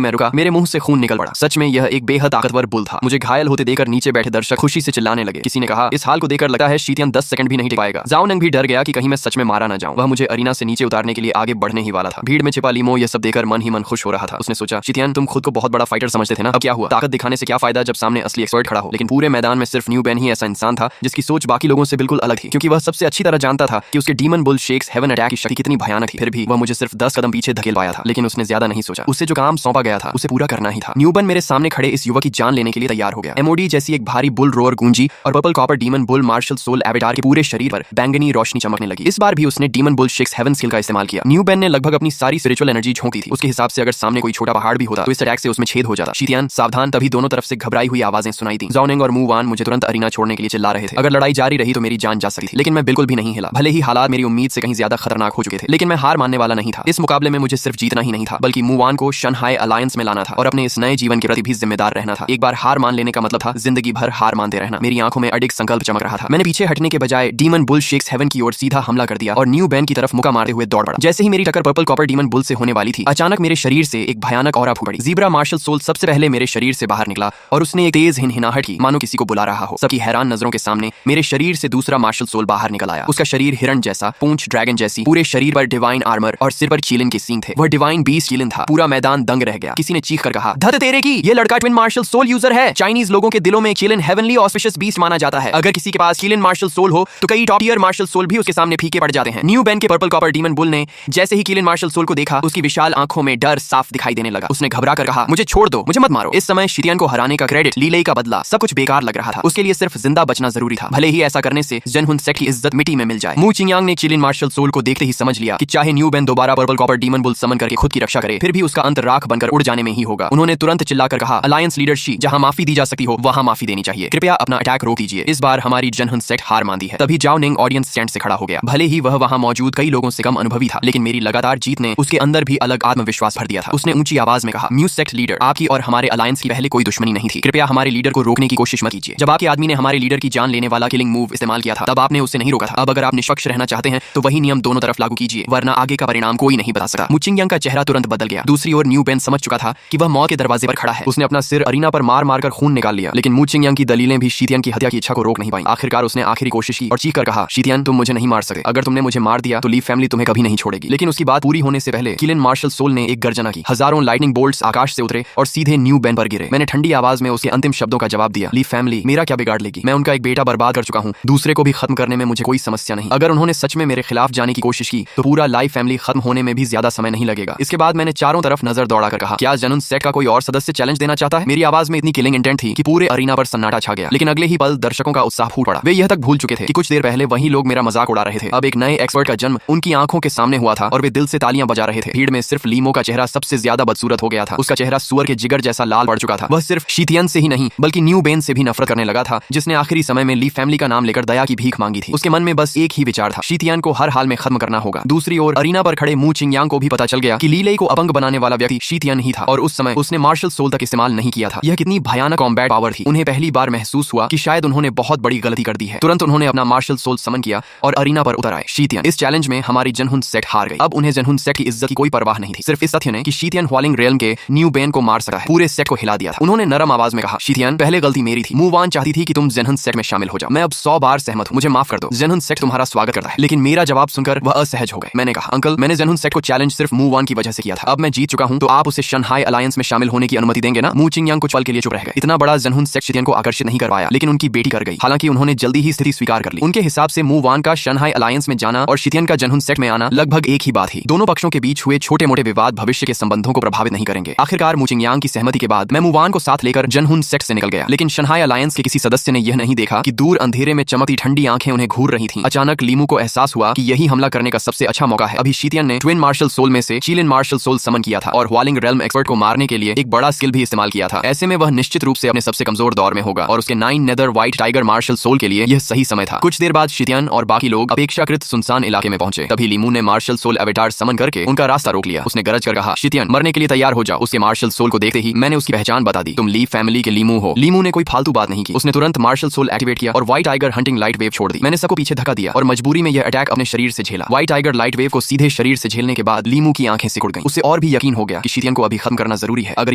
Speaker 1: मैं रुका, मेरे मुंह से खून निकल पड़ा। सच में यह एक बेहद ताकतवर बुल था। मुझे घायल होते देखकर नीचे बैठे दर्शक खुशी से चिल्लाने लगे। किसी ने कहा, इस हाल को देखकर लगता है शीतियन 10 सेकंड भी नहीं टिक पाएगा। जाओ नंग भी डर गया कि कहीं मैं सच में मारा ना जाऊं। वह मुझे अरीना से नीचे उतारने के लिए आगे बढ़ने ही वाला था। भीड़ में छिपा लीमो यह सब देखकर मन ही मन खुश हो रहा था। उसने सोचा, शीतियन तुम खुद को बहुत बड़ा फाइटर समझते थे ना, अब क्या हुआ? ताकत दिखाने से क्या फायदा जब सामने असली एक्सपर्ट खड़ा हो। लेकिन पूरे मैदान में सिर्फ न्यू बेन ही ऐसा इंसान था जिसकी सोच बाकी लोगों से बिल्कुल अलग थी, क्योंकि वह सबसे अच्छी तरह जानता था कि उसके demon bull shakes heaven attack की शक्ति कितनी भयानक थी। फिर भी वह मुझे सिर्फ 10 कदम पीछे धकेल पाया था। लेकिन उसने ज्यादा नहीं सोचा। उसे जो काम सौंपा गया था उसे पूरा करना ही था। न्यूबन मेरे सामने खड़े इस युवक की जान लेने के लिए तैयार हो गया। एमओडी जैसी एक भारी बुल रोअर गूंजी और purple copper demon bull martial soul avatar के पूरे शरीर पर बैंगनी रोशनी चमकने लगी। इस बार भी उसने demon bull shakes heaven skill का इस्तेमाल किया। न्यू बेन ने लगभग अपनी सारी स्पिरिचुअल एनर्जी झोंक दी थी। उसके हिसाब से अगर सामने कोई छोटा पहाड़ भी होता तो इस अटैक से उसमें छेद हो जाता। शीतियन सावधान। तभी दोनों तरफ से घबराई हुई आवाजें सुनाई दी। जाओनिंग और मूवान मुझे तुरंत अरीना छोड़ने के लिए चिल्ला रहे थे। अगर लड़ाई जारी रही तो मेरी जान जा सकती थी। लेकिन मैं बिल्कुल भी नहीं हिला। भले ही हालात मेरी उम्मीद से कहीं ज्यादा खतरनाक हो चुके थे, लेकिन मैं हार मानने वाला नहीं था। इस मुकाबले में मुझे सिर्फ जीतना ही नहीं था, बल्कि मूवान को शंघाई अलायंस में लाना था और अपने इस नए जीवन के प्रति भी जिम्मेदार रहना था। एक बार हार मान लेने का मतलब था जिंदगी भर हार मानते रहना। मेरी आंखों में अडिग संकल्प चमक रहा था। मैंने पीछे हटने के बजाय डीमन बुल शेक्स हेवन की ओर सीधा हमला कर दिया और न्यू बेन की तरफ मुका मारते हुए दौड़ पड़ा। जैसे ही मेरी टक्कर पर्पल कॉपर डीमन बुल से होने वाली थी, अचानक मेरे शरीर से एक भयानक ऑरा फूट पड़ी। ज़ीब्रा मार्शल सोल सबसे पहले मेरे शरीर से बाहर निकला और उसने एक तेज हिनहिनाहट की, मानो किसी को बुला रहा हो। सबकी हैरान नजरों के सामने मेरे शरीर से दूसरा मार्शल सोल बाहर निकल आया। उसका शरीर हिरण जैसा, पूंछ ड्रैगन जैसी, पूरे शरीर पर डिवाइन आर्मर और सिर पर चीलन के सींग थे। वह डिवाइन बीस्ट चीलन था। पूरा मैदान दंग रह गया। किसी ने चीख कर कहा, धत तेरे की, ये लड़का ट्विन मार्शल सोल यूजर है। चाइनीज लोगों के दिलों में चीलन हेवनली ऑस्पिशियस बीस्ट माना जाता है। अगर किसी के पास चीलन मार्शल सोल हो तो कई टॉप टियर मार्शल सोल भी उसके सामने फीके पड़ जाते हैं। न्यू बेन के पर्पल कॉपर डीमन बुल ने जैसे ही चीलन मार्शल सोल को देखा, उसकी विशाल आंखों में डर साफ दिखाई देने लगा। उसने घबरा कर कहा, मुझे छोड़ दो, मुझे मत मारो। इस समय शीतियन को हराने का क्रेडिट, लीलई का बदला, सब कुछ बेकार लग रहा था। उसके लिए सिर्फ जिंदा बचना जरूरी था, भले ही ऐसा करने से जनहुन सेक्ट की इज्जत मिट्टी में मिल जाए। मू चिंगयांग ने चीलन मार्शल सोल को देखते ही समझ लिया कि चाहे न्यू बेन दोबारा पर्पल कॉपर डीमन बुल समन करके खुद की रक्षा करे, फिर भी उसका अंत राख बनकर उड़ जाने में ही होगा। उन्होंने तुरंत चिल्लाकर कहा, अलायंस लीडर शी, जहां माफी दी जा सकती हो वहां माफी देनी चाहिए। कृपया अपना अटैक रोक दीजिए। इस बार हमारी जनहुन सेक्ट हार मान दी है। तभी जाओ निंग ऑडियंस स्टैंड से खड़ा हो गया। भले ही वह वहां मौजूद कई लोगों से कम अनुभवी था, लेकिन मेरी लगातार जीत ने उसके अंदर भी अलग आत्मविश्वास भर दिया था। उसने ऊंची आवाज में कहा, न्यू सेक्ट लीडर, आपकी और हमारे अलायंस की पहले कोई दुश्मनी नहीं थी। कृपया हमारे लीडर को रोकने की कोशिश मत कीजिए। जब आपके आदमी ने हमारे लीडर की जान लेने वाला किलिंग मूव इस्तेमाल किया था, तब आपने उसे नहीं रोका था। अब अगर आप निष्पक्ष रहना चाहते हैं तो वही नियम दोनों तरफ लागू कीजिए, वरना आगे का परिणाम कोई नहीं बता सकता। मू चिंगयांग का चेहरा तुरंत बदल गया। दूसरी ओर न्यू बेन समझ चुका था कि वह मौत के दरवाजे पर खड़ा है। उसने अपना सिर अरीना पर मार मार कर खून निकाल लिया, लेकिन मू चिंगयांग की दलीलें भी शीतियन की हत्या की इच्छा को रोक नहीं पाई। आखिरकार उसने आखिरी कोशिश की और चीख कर कहा, शीतियन तुम मुझे नहीं मार सकते। अगर तुमने मुझे मार दिया तो ली फैमिली तुम्हें कभी नहीं छोड़ेगी। लेकिन उसकी बात पूरी होने से पहले किलिन मार्शल सोल ने एक गर्जना की। हजारों लाइटनिंग बोल्ट्स आकाश से उतरे और सीधे न्यू बेन पर गिरे। मैंने ठंडी आवाज में उसके अंतिम शब्दों का जवाब दिया, ली फैमिली मेरा क्या बिगाड़ लेगी? मैं उनका एक बेटा बर्बाद कर चुका हूँ, दूसरे को भी खत्म करने में मुझे कोई समस्या नहीं। अगर उन्होंने सच में मेरे खिलाफ जाने की कोशिश की तो पूरा लाई फैमिली खत्म होने में भी ज्यादा समय नहीं लगेगा। इसके बाद मैंने चारों तरफ नजर दौड़ाकर कहा, क्या जनहुन सेक्ट का कोई और सदस्य चैलेंज देना चाहता है? मेरी आवाज में इतनी किलिंग इंटेंट थी कि पूरे अरीना पर सन्नाटा छा गया। लेकिन अगले ही पल दर्शकों का उत्साह फूट पड़ा। वे यह तक भूल चुके थे कि कुछ देर पहले वही लोग मेरा मजाक उड़ा रहे थे। अब एक नए एक्सपर्ट का जन्म उनकी आंखों के सामने हुआ था और वे दिल से तालियां बजा रहे थे। भीड़ में सिर्फ लीमो का चेहरा सबसे ज्यादा बदसूरत हो गया था। उसका चेहरा सुअर के जिगर जैसा लाल पड़ चुका था। वह सिर्फ शीतियन से ही नहीं बल्कि न्यू बेन से भी नफरत करने लगा था, जिसने आखिरी समय में ली फैमिली का नाम लेकर दया की भीख मांगी थी। उसके मन में बस एक ही विचार था, शीतियन को हर हाल में खत्म करना होगा। दूसरी ओर अरीना पर खड़े मू चिंगयांग को भी पता चल गया कि लीलई को अपंग बनाने वाला व्यक्ति शीतियन ही था और उस समय उसने मार्शल सोल तक इस्तेमाल नहीं किया था। यह कितनी भयानक कॉम्बैट पावर थी। उन्हें पहली बार महसूस हुआ कि शायद उन्होंने बहुत बड़ी गलती कर दी है। तुरंत उन्होंने अपना मार्शल सोल समन किया और अरीना पर उतर आए। शीतियन, इस चैलेंज में हमारी जनहुन सेक्ट हार गई। अब उन्हें जनहुन सेक्ट की इज्जत की कोई परवाह नहीं थी। सिर्फ इस तथ्य ने कि शीतियन ह्वालिंग रेलम के न्यू बेन को मार सकता है, पूरे सेक्ट को हिला दिया था। उन्होंने नरम आवाज में कहा, शीतियन पहले गलती मेरी थी। मूवान चाहती थी कि तुम जनहुन सेक्ट में शामिल हो जाओ। मैं अब 100 बार सहमत हूँ, मुझे माफ कर दो। जनहुन सेक्ट तुम्हारा स्वागत करता है। लेकिन मेरा जवाब सुनकर वह असहज हो गए। मैंने कहा, अंकल मैंने जनहुन सेक्ट को चैलेंज सिर्फ मूवान की वजह से किया था। अब मैं जीत चुका हूँ तो आप उसे शंघाई अलायंस में शामिल होने की अनुमति देंगे ना? मू चिंगयांग कुछ पल के लिए चुप रह गए। इतना बड़ा जनहुन सेक्ट शीतियन को आकर्षित नहीं कर पाया, लेकिन उनकी बेटी कर गई। हालांकि उन्होंने जल्दी ही स्थिति स्वीकार कर ली। उनके हिसाब से मूवान का शंघाई अलायंस में जाना और शीतियन का जनहुन सेक्ट में आना लगभग एक ही बात थी। दोनों पक्षों के बीच हुए छोटे मोटे विवाद भविष्य के संबंधों को प्रभावित नहीं करेंगे। आखिरकार मू चिंगयांग की सहमति के बाद मैं मूवान को साथ लेकर जनहुन सेक्ट से निकल गया। लेकिन शंघाई अलायंस के किसी सदस्य ने यह नहीं देखा कि दूर अंधेरे में चमकती ठंडी आंखें उन्हें घूर रही थीं। अचानक लीमू को एहसास हुआ कि यही हमला करने का सबसे अच्छा मौका है। अभी शीतियन ने ट्विन मार्शल सोल में से चीलिन मार्शल सोल समन किया था और ह्वालिंग रेल्म एक्सपर्ट को मारने के लिए एक बड़ा स्किल भी इस्तेमाल किया था। ऐसे में वह निश्चित रूप से अपने सबसे कमजोर दौर में होगा और उसके 9 nether white tiger martial soul के लिए यह सही समय था। कुछ देर बाद शीतियन और बाकी लोग अपेक्षाकृत सुनसान इलाके में पहुंचे। तभी लीमू ने मार्शल सोल एवेटार समन करके उनका रास्ता रोक लिया। उसने गरज कर कहा, शीतियन मरने के लिए तैयार हो जाओ। उसके मार्शल सोल को देखते ही मैंने उसकी पहचान बता दी। तुम ली फैमिली के लीमू हो। लीमू ने कोई फालतू बात नहीं की। उसने तुरंत मार्शल सोल एक्टिवेट किया और white tiger hunting light wave छोड़ दी। मैंने सबको पीछे धक्का दिया और मजबूरी में यह अटैक अपने शरीर से झेला। व्हाइट टाइगर लाइट वेव को सीधे शरीर से झेलने के बाद लीमू की आंखें सिकुड़ गईं। उसे और भी यकीन हो गया कि शीतियन को अभी खत्म करना जरूरी है। अगर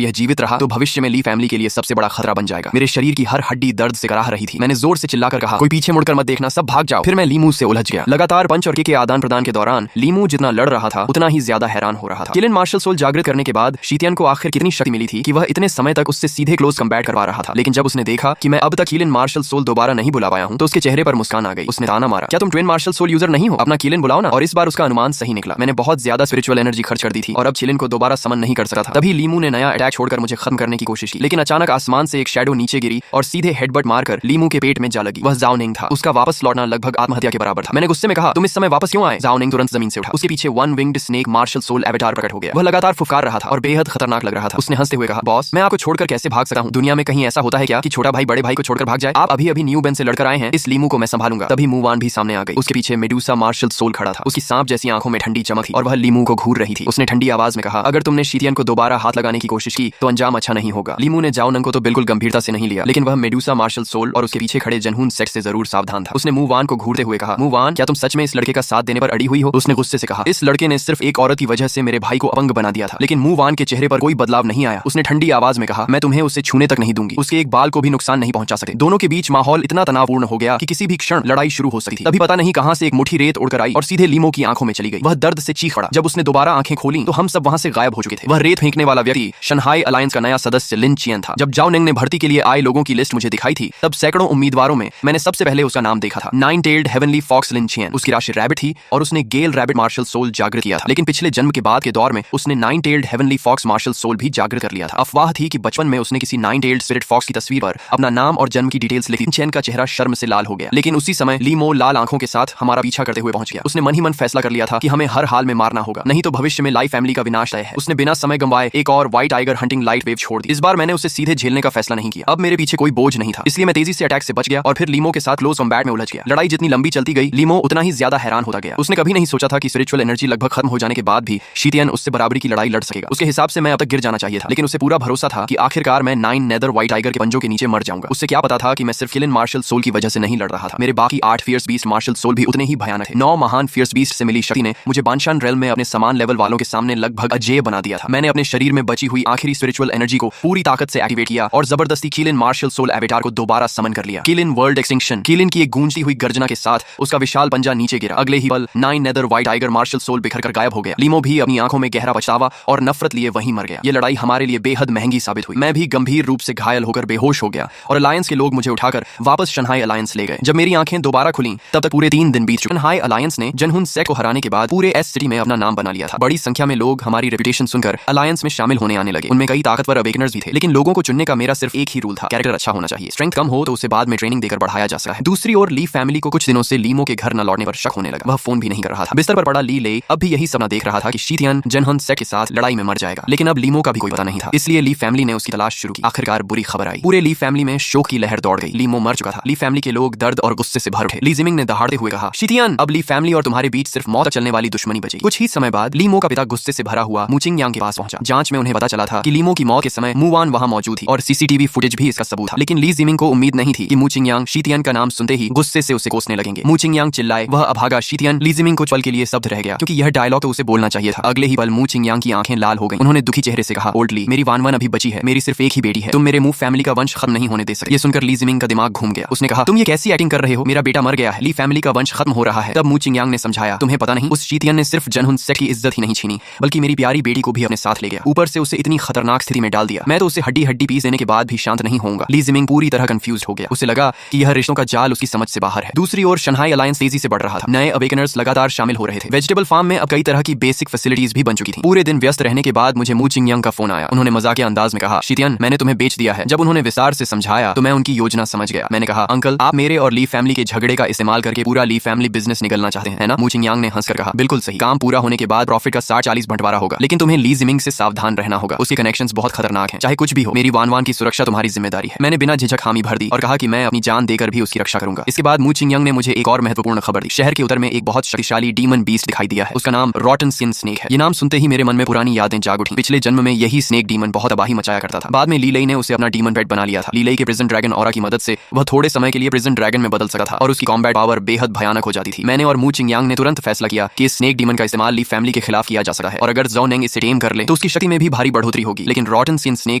Speaker 1: यह जीवित रहा तो भविष्य में ली फैमिली के लिए सबसे बड़ा खतरा बन जाएगा। मेरे शरीर की हर हड्डी दर्द से कराह रही थी। मैंने जोर से चिल्लाकर कहा, कोई पीछे मुड़कर मत देखना, सब भाग जाओ। फिर मैं लीमू से उलझ गया। लगातार पंच और किक के आदान प्रदान के दौरान लीमू जितना लड़ रहा था उतना ही ज्यादा हैरान हो रहा था। किलिन मार्शल सोल जागृत करने के बाद शीतियन को आखिर कितनी शक्ति मिली थी कि वह इतने समय तक उससे सीधे क्लोज कम्बैट करवा रहा था। लेकिन जब उसने देखा कि मैं अब तक किलिन मार्शल सोल दोबारा नहीं बुला पाया हूं तो उसके चेहरे पर मुस्कान आ गई। उसने ताना मारा, क्या तुम ट्विन मार्शल सोल यूजर नहीं हो? अपना किलिन बुलाओ ना। और इस बार उसका अनुमान सही निकला। मैंने बहुत ज्यादा स्पिरिचुअल एनर्जी खर्च कर दी थी और अब किलिन को दोबारा समन नहीं कर सकता था। तभी लीमू ने नया अटैक छोड़कर मुझे खत्म करने की कोशिश की, लेकिन अचानक आसमान से एक शैडो नीचे गिरी और सीधे हेडबट मारकर लीमू के पेट में जा लगी। वह जाओ निंग था। उसका वापस लौटना लगभग आत्महत्या के बराबर था। मैंने गुस्से में कहा, तुम इस समय वापस क्यों आए? जाओ निंग तुरंत जमीन से उठा। उसके पीछे one winged snake martial soul avatar प्रकट हो गया। वह लगातार फुफकार रहा था और बेहद खतरनाक लग रहा था। उसने हंसते हुए कहा, बॉस मैं आपको छोड़कर कैसे भाग सकता हूँ? दुनिया में कहीं ऐसा होता है क्या कि छोटा भाई बड़े भाई को छोड़कर भाग जाए? आप अभी अभी न्यू बेन से लड़कर आए हैं, इस लीमू को मैं संभालूंगा। तभी मूवान भी सामने आ गई। उसके पीछे मेडुसा मार्शल सोल खड़ा था। उसकी सांप जैसी आंखों में ठंडी चमक थी और वह लीमू को घूर रही थी। उसने ठंडी आवाज में कहा, अगर तुमने शीतियन को दोबारा हाथ लगाने की कोशिश की तो अंजाम अच्छा नहीं होगा। लीमू ने जाओ नंग को तो बिल्कुल गंभीरता से नहीं लिया, लेकिन वह मेडुसा मार्शल सोल और उसके पीछे खड़े जनहून सेट से जरूर सावधान था। उसने मूवान को घूरते हुए कहा, मूवान क्या तुम सच में इस लड़के का साथ देने पर अड़ी हुई हो? उसने गुस्से से कहा, इस लड़के ने सिर्फ एक औरत की वजह से मेरे भाई को अपंग बना दिया था। लेकिन मूवान के चेहरे पर कोई बदलाव नहीं आया। उसने ठंडी आवाज में कहा, मैं तुम्हें उसे छूने तक नहीं दूंगी, उसके एक बाल को भी नुकसान नहीं पहुंचा सकते। दोनों के बीच माहौल इतना तनावपूर्ण हो गया कि किसी भी क्षण लड़ाई शुरू हो सकती थी। तभी पता नहीं कहां से एक मुट्ठी रेत उड़कर आई और सीधे लीमो की आंखों में चली गई। वह दर्द से चीख पड़ा। जब उसने दोबारा आंखें खोली तो हम सब वहां से गायब हो चुके थे। वह रेत फेंकने वाला व्यक्ति शंघाई अलायंस का नया सदस्य लिन चियन था। जब जाओ निंग ने भर्ती के लिए आए लोगों की लिस्ट मुझे दिखाई थी तब सैकड़ों उम्मीदवारों में मैंने सबसे पहले उसका नाम देखा था, नाइन टेल्ड हेवनली फॉक्स लिन चियन। उसकी राशि रैबिट थी और उसने गेल रैबिट मार्शल सोल जागृत किया था। लेकिन पिछले जन्म के बाद के दौर में उसने nine tailed heavenly fox martial soul भी जागृत कर लिया था। अफवाह थी कि बचपन में उसने किसी नाइन टेल्ड स्पिरिट फॉक्स की तस्वीर पर अपना नाम और जन्म की डिटेल्स लिखी। चियन का चेहरा शर्म से लाल हो गया, लेकिन उसी समय लीमो लाल आंखों के साथ हमारा पीछा करते हुए पहुंच गया। उसने मन ही मन फैसला कर लिया था कि हमें हर हाल में मारना होगा, नहीं तो भविष्य में लाई फैमिली का विनाश तय है। उसने बिना समय गंवाए एक और white tiger hunting light wave छोड़ दी। इस बार मैंने उसे सीधे झेलने का फैसला नहीं किया। अब मेरे पीछे कोई बोझ नहीं था, इसलिए मैं तेजी से अटैक से बच गया और फिर लीमो के साथ क्लोज कॉम्बैट में उलझ गया। लड़ाई जितनी लंबी चलती गई लीमो उतना ही ज्यादा हैरान होता गया। उसने कभी नहीं सोचा था कि स्पिरिचुअल एनर्जी लगभग खत्म हो जाने के बाद भी शीतियन उससे बराबरी की लड़ाई लड़ सकेगा। उसके हिसाब से मैं अब तक गिर जाना चाहिए था, लेकिन उसे पूरा भरोसा था कि आखिरकार मैं नाइन नेदर व्हाइट टाइगर के पंजों के नीचे मर जाऊंगा। उससे क्या पता था कि मैं सिर्फ किलिन मार्शल सोल की वजह से नहीं लड़ रहा था। मेरे बाकी 8 फियर्स बीस्ट मार्शल सोल भी उतने ही भयानक थे। 9 महान फियर्स बीस्ट से मिली शक्ति ने मुझे बानशान रेल में अपने समान लेवल वालों के सामने लगभग अजेय बना दिया था। मैंने अपने शरीर में बची हुई आखिरी स्पिरिचुअल एनर्जी को पूरी ताकत से एक्टिवेट किया और जबरदस्ती किलिन मार्शल सोल एवेटार को दोबारा समन कर लिया। किलिन वर्ल्ड एक्सटिंक्शन। किलिन की एक गूंजती हुई गर्जना के साथ उसका विशाल पंजा नीचे गिरा। अगले ही पल nine nether white tiger martial soul बिखर कर गायब हो गया। लीमो भी अपनी आंखों में गहरा पछतावा और नफरत लिए वहीं मर गया। ये लड़ाई हमारे लिए बेहद महंगी साबित हुई। मैं भी गंभीर रूप से घायल होकर बेहोश हो गया और अलायंस के लोग मुझे उठाकर वापस शंघाई अलायंस ले गए। जब मेरी आंखें दोबारा खुली तब तक पूरे 3 दिन बीत चुके। शंघाई अलायंस ने जनहून सेट को हराने के बाद पूरे एस सिटी में अपना नाम बना लिया था। बड़ी संख्या में लोग हमारी रेपुटेशन सुनकर अलायंस में शामिल होने आने लगे। उनमें कई ताकतवर अवेकनर्स भी थे, लेकिन लोगों को चुनने का मेरा सिर्फ एक ही रूल था, कैरेक्टर अच्छा होना चाहिए। स्ट्रेंथ कम हो तो उसे बाद में ट्रेनिंग देकर बढ़ाया जा सकता है। दूसरी ओर ली फैमिली को कुछ दिनों से लीमो के घर न लौटने पर शक होने लगा। वह फोन भी नहीं कर रहा था। बिस्तर पर पड़ा ली ले अब भी यही सपना देख रहा था कि शीतियन जनहून सेट के साथ लड़ाई में मर जाएगा, लेकिन अब लीमो का भी कोई पता नहीं था। इसलिए ली फैमिली ने उसकी तलाश शुरू की। आखिरकार बुरी खबर आई। पूरे ली फैमिली में शोक की लहर दौड़ गई। लीमो मर चुका था। ली फैमिली के लोग दर्द और गुस्से से भर उठे। ली जिमिंग ने दहाड़ते हुए कहा, शीतियन अब ली फैमिली और तुम्हारे बीच सिर्फ मौत तक चलने वाली दुश्मनी बची। कुछ ही समय बाद लीमो का पिता गुस्से से भरा हुआ मूचिंग यांग के पास पहुंचा। जांच में उन्हें पता चला था कि लीमो की मौत के समय मूवान वहां मौजूद थी और सीसीटीवी फुटेज भी इसका सबूत था। लेकिन ली जिमिंग को उम्मीद नहीं थी कि मूचिंग यांग शीतियन का नाम सुनते ही गुस्से से उसे कोसने लगेंगे। मूचिंग यांग चिल्लाए, वह अभागा शीतियन। ली जिमिंग को पल के लिए शब्द रह गया, क्योंकि यह डायलॉग तो उसे बोलना चाहिए था। अगले ही पल मूचिंग यांग की आंखें लाल हो गईं। उन्होंने दुखी चेहरे से कहा, ओल्ड ली, मेरी वानवन अभी बची है, मेरी सिर्फ एक ही बेटी है, तुम मेरे मुंह फैमिली का वंश खत्म नहीं होने दे सकते। ये सुनकर ली जिमिंग का दिमाग घूम गया। उसने कहा, तुम ये कैसी एक्टिंग कर रहे हो? मेरा बेटा मर गया है, ली फैमिली का वंश खत्म हो रहा है। तब मूचिंग यांग ने समझाया, तुम्हें पता नहीं, उस शीतियन ने सिर्फ जनहून सेट की इज्जत ही नहीं छीनी, बल्कि मेरी प्यारी बेटी को भी अपने साथ ले गया। ऊपर से उसे इतनी खतरनाक स्थिति में डाल दिया। मैं तो उसे हड्डी हड्डी पीस देने के बाद भी शांत नहीं होऊंगा। ली जिमिंग पूरी तरह कंफ्यूज हो गया। उसे लगा कि यह रिश्तों का जाल उसकी समझ से बाहर है। दूसरी ओर शंघाई अलायंस तेजी से बढ़ रहा था। नए अवेकनर्स लगातार शामिल हो रहे थे। वेजिटेबल फार्म में अब कई तरह की बेसिक फैसिलिटीज भी बन चुकी थी। पूरे दिन व्यस्त रहने के बाद मुझे मूचिंग यांग का फोन आया। उन्होंने मजाकिया अंदाज में कहा, शीतियन, मैंने तुम्हें बेच दिया है। जब उन्होंने विस्तार से समझाया तो मैं उनकी योजना समझ गया। मैंने कहा, अंकल, आप मेरे और ली फैमिली के झगड़े का इस्तेमाल करके पूरा ली फैमिली बिजनेस निकलना चाहते हैं, है ना? मूचिंग यांग ने हंसकर कहा, बिल्कुल सही। काम पूरा होने के बाद प्रॉफिट का 60-40 बंटवारा होगा, लेकिन तुम्हें ली जिमिंग से सावधान रहना होगा। उसके कनेक्शंस बहुत खतरनाक हैं। चाहे कुछ भी हो, मेरी वानवान की सुरक्षा तुम्हारी जिम्मेदारी है। मैंने बिना झिझक हामी भर दी और कहा कि मैं अपनी जान देकर भी उसकी रक्षा करूंगा। इसके बाद मूचिंग यांग ने मुझे एक और महत्वपूर्ण खबर दी। शहर के उत्तर में एक बहुत शक्तिशाली डीमन बीस्ट दिखाई दिया है। उसका नाम रॉटन स्किन स्नेक है। ये नाम सुनते ही मेरे मन में पुरानी यादें जाग उठी। पिछले जन्म में यही स्नेक डीमन बहुत तबाही मचाया करता था। बाद में ली लई ने उसे अपना डीमन पेट बना लिया था। ली लई के प्रिजन ड्रैगन ऑरा की मदद से वह थोड़े समय के लिए प्रिजन ड्रैगन में बदल सकता था और उसकी कॉम्बैट पावर बेहद भयानक हो जाती थी। मैंने और मूचिंग यांग ने तुरंत फैसला किया कि स्नेक स्नेक डीमन का इस्तेमाल ली फैमिली के खिलाफ किया जा सकता है और अगर ज़ो नेंग इसे टेम कर ले तो उसकी शक्ति में भी भारी बढ़ोतरी होगी। लेकिन रॉटन सिन स्नेक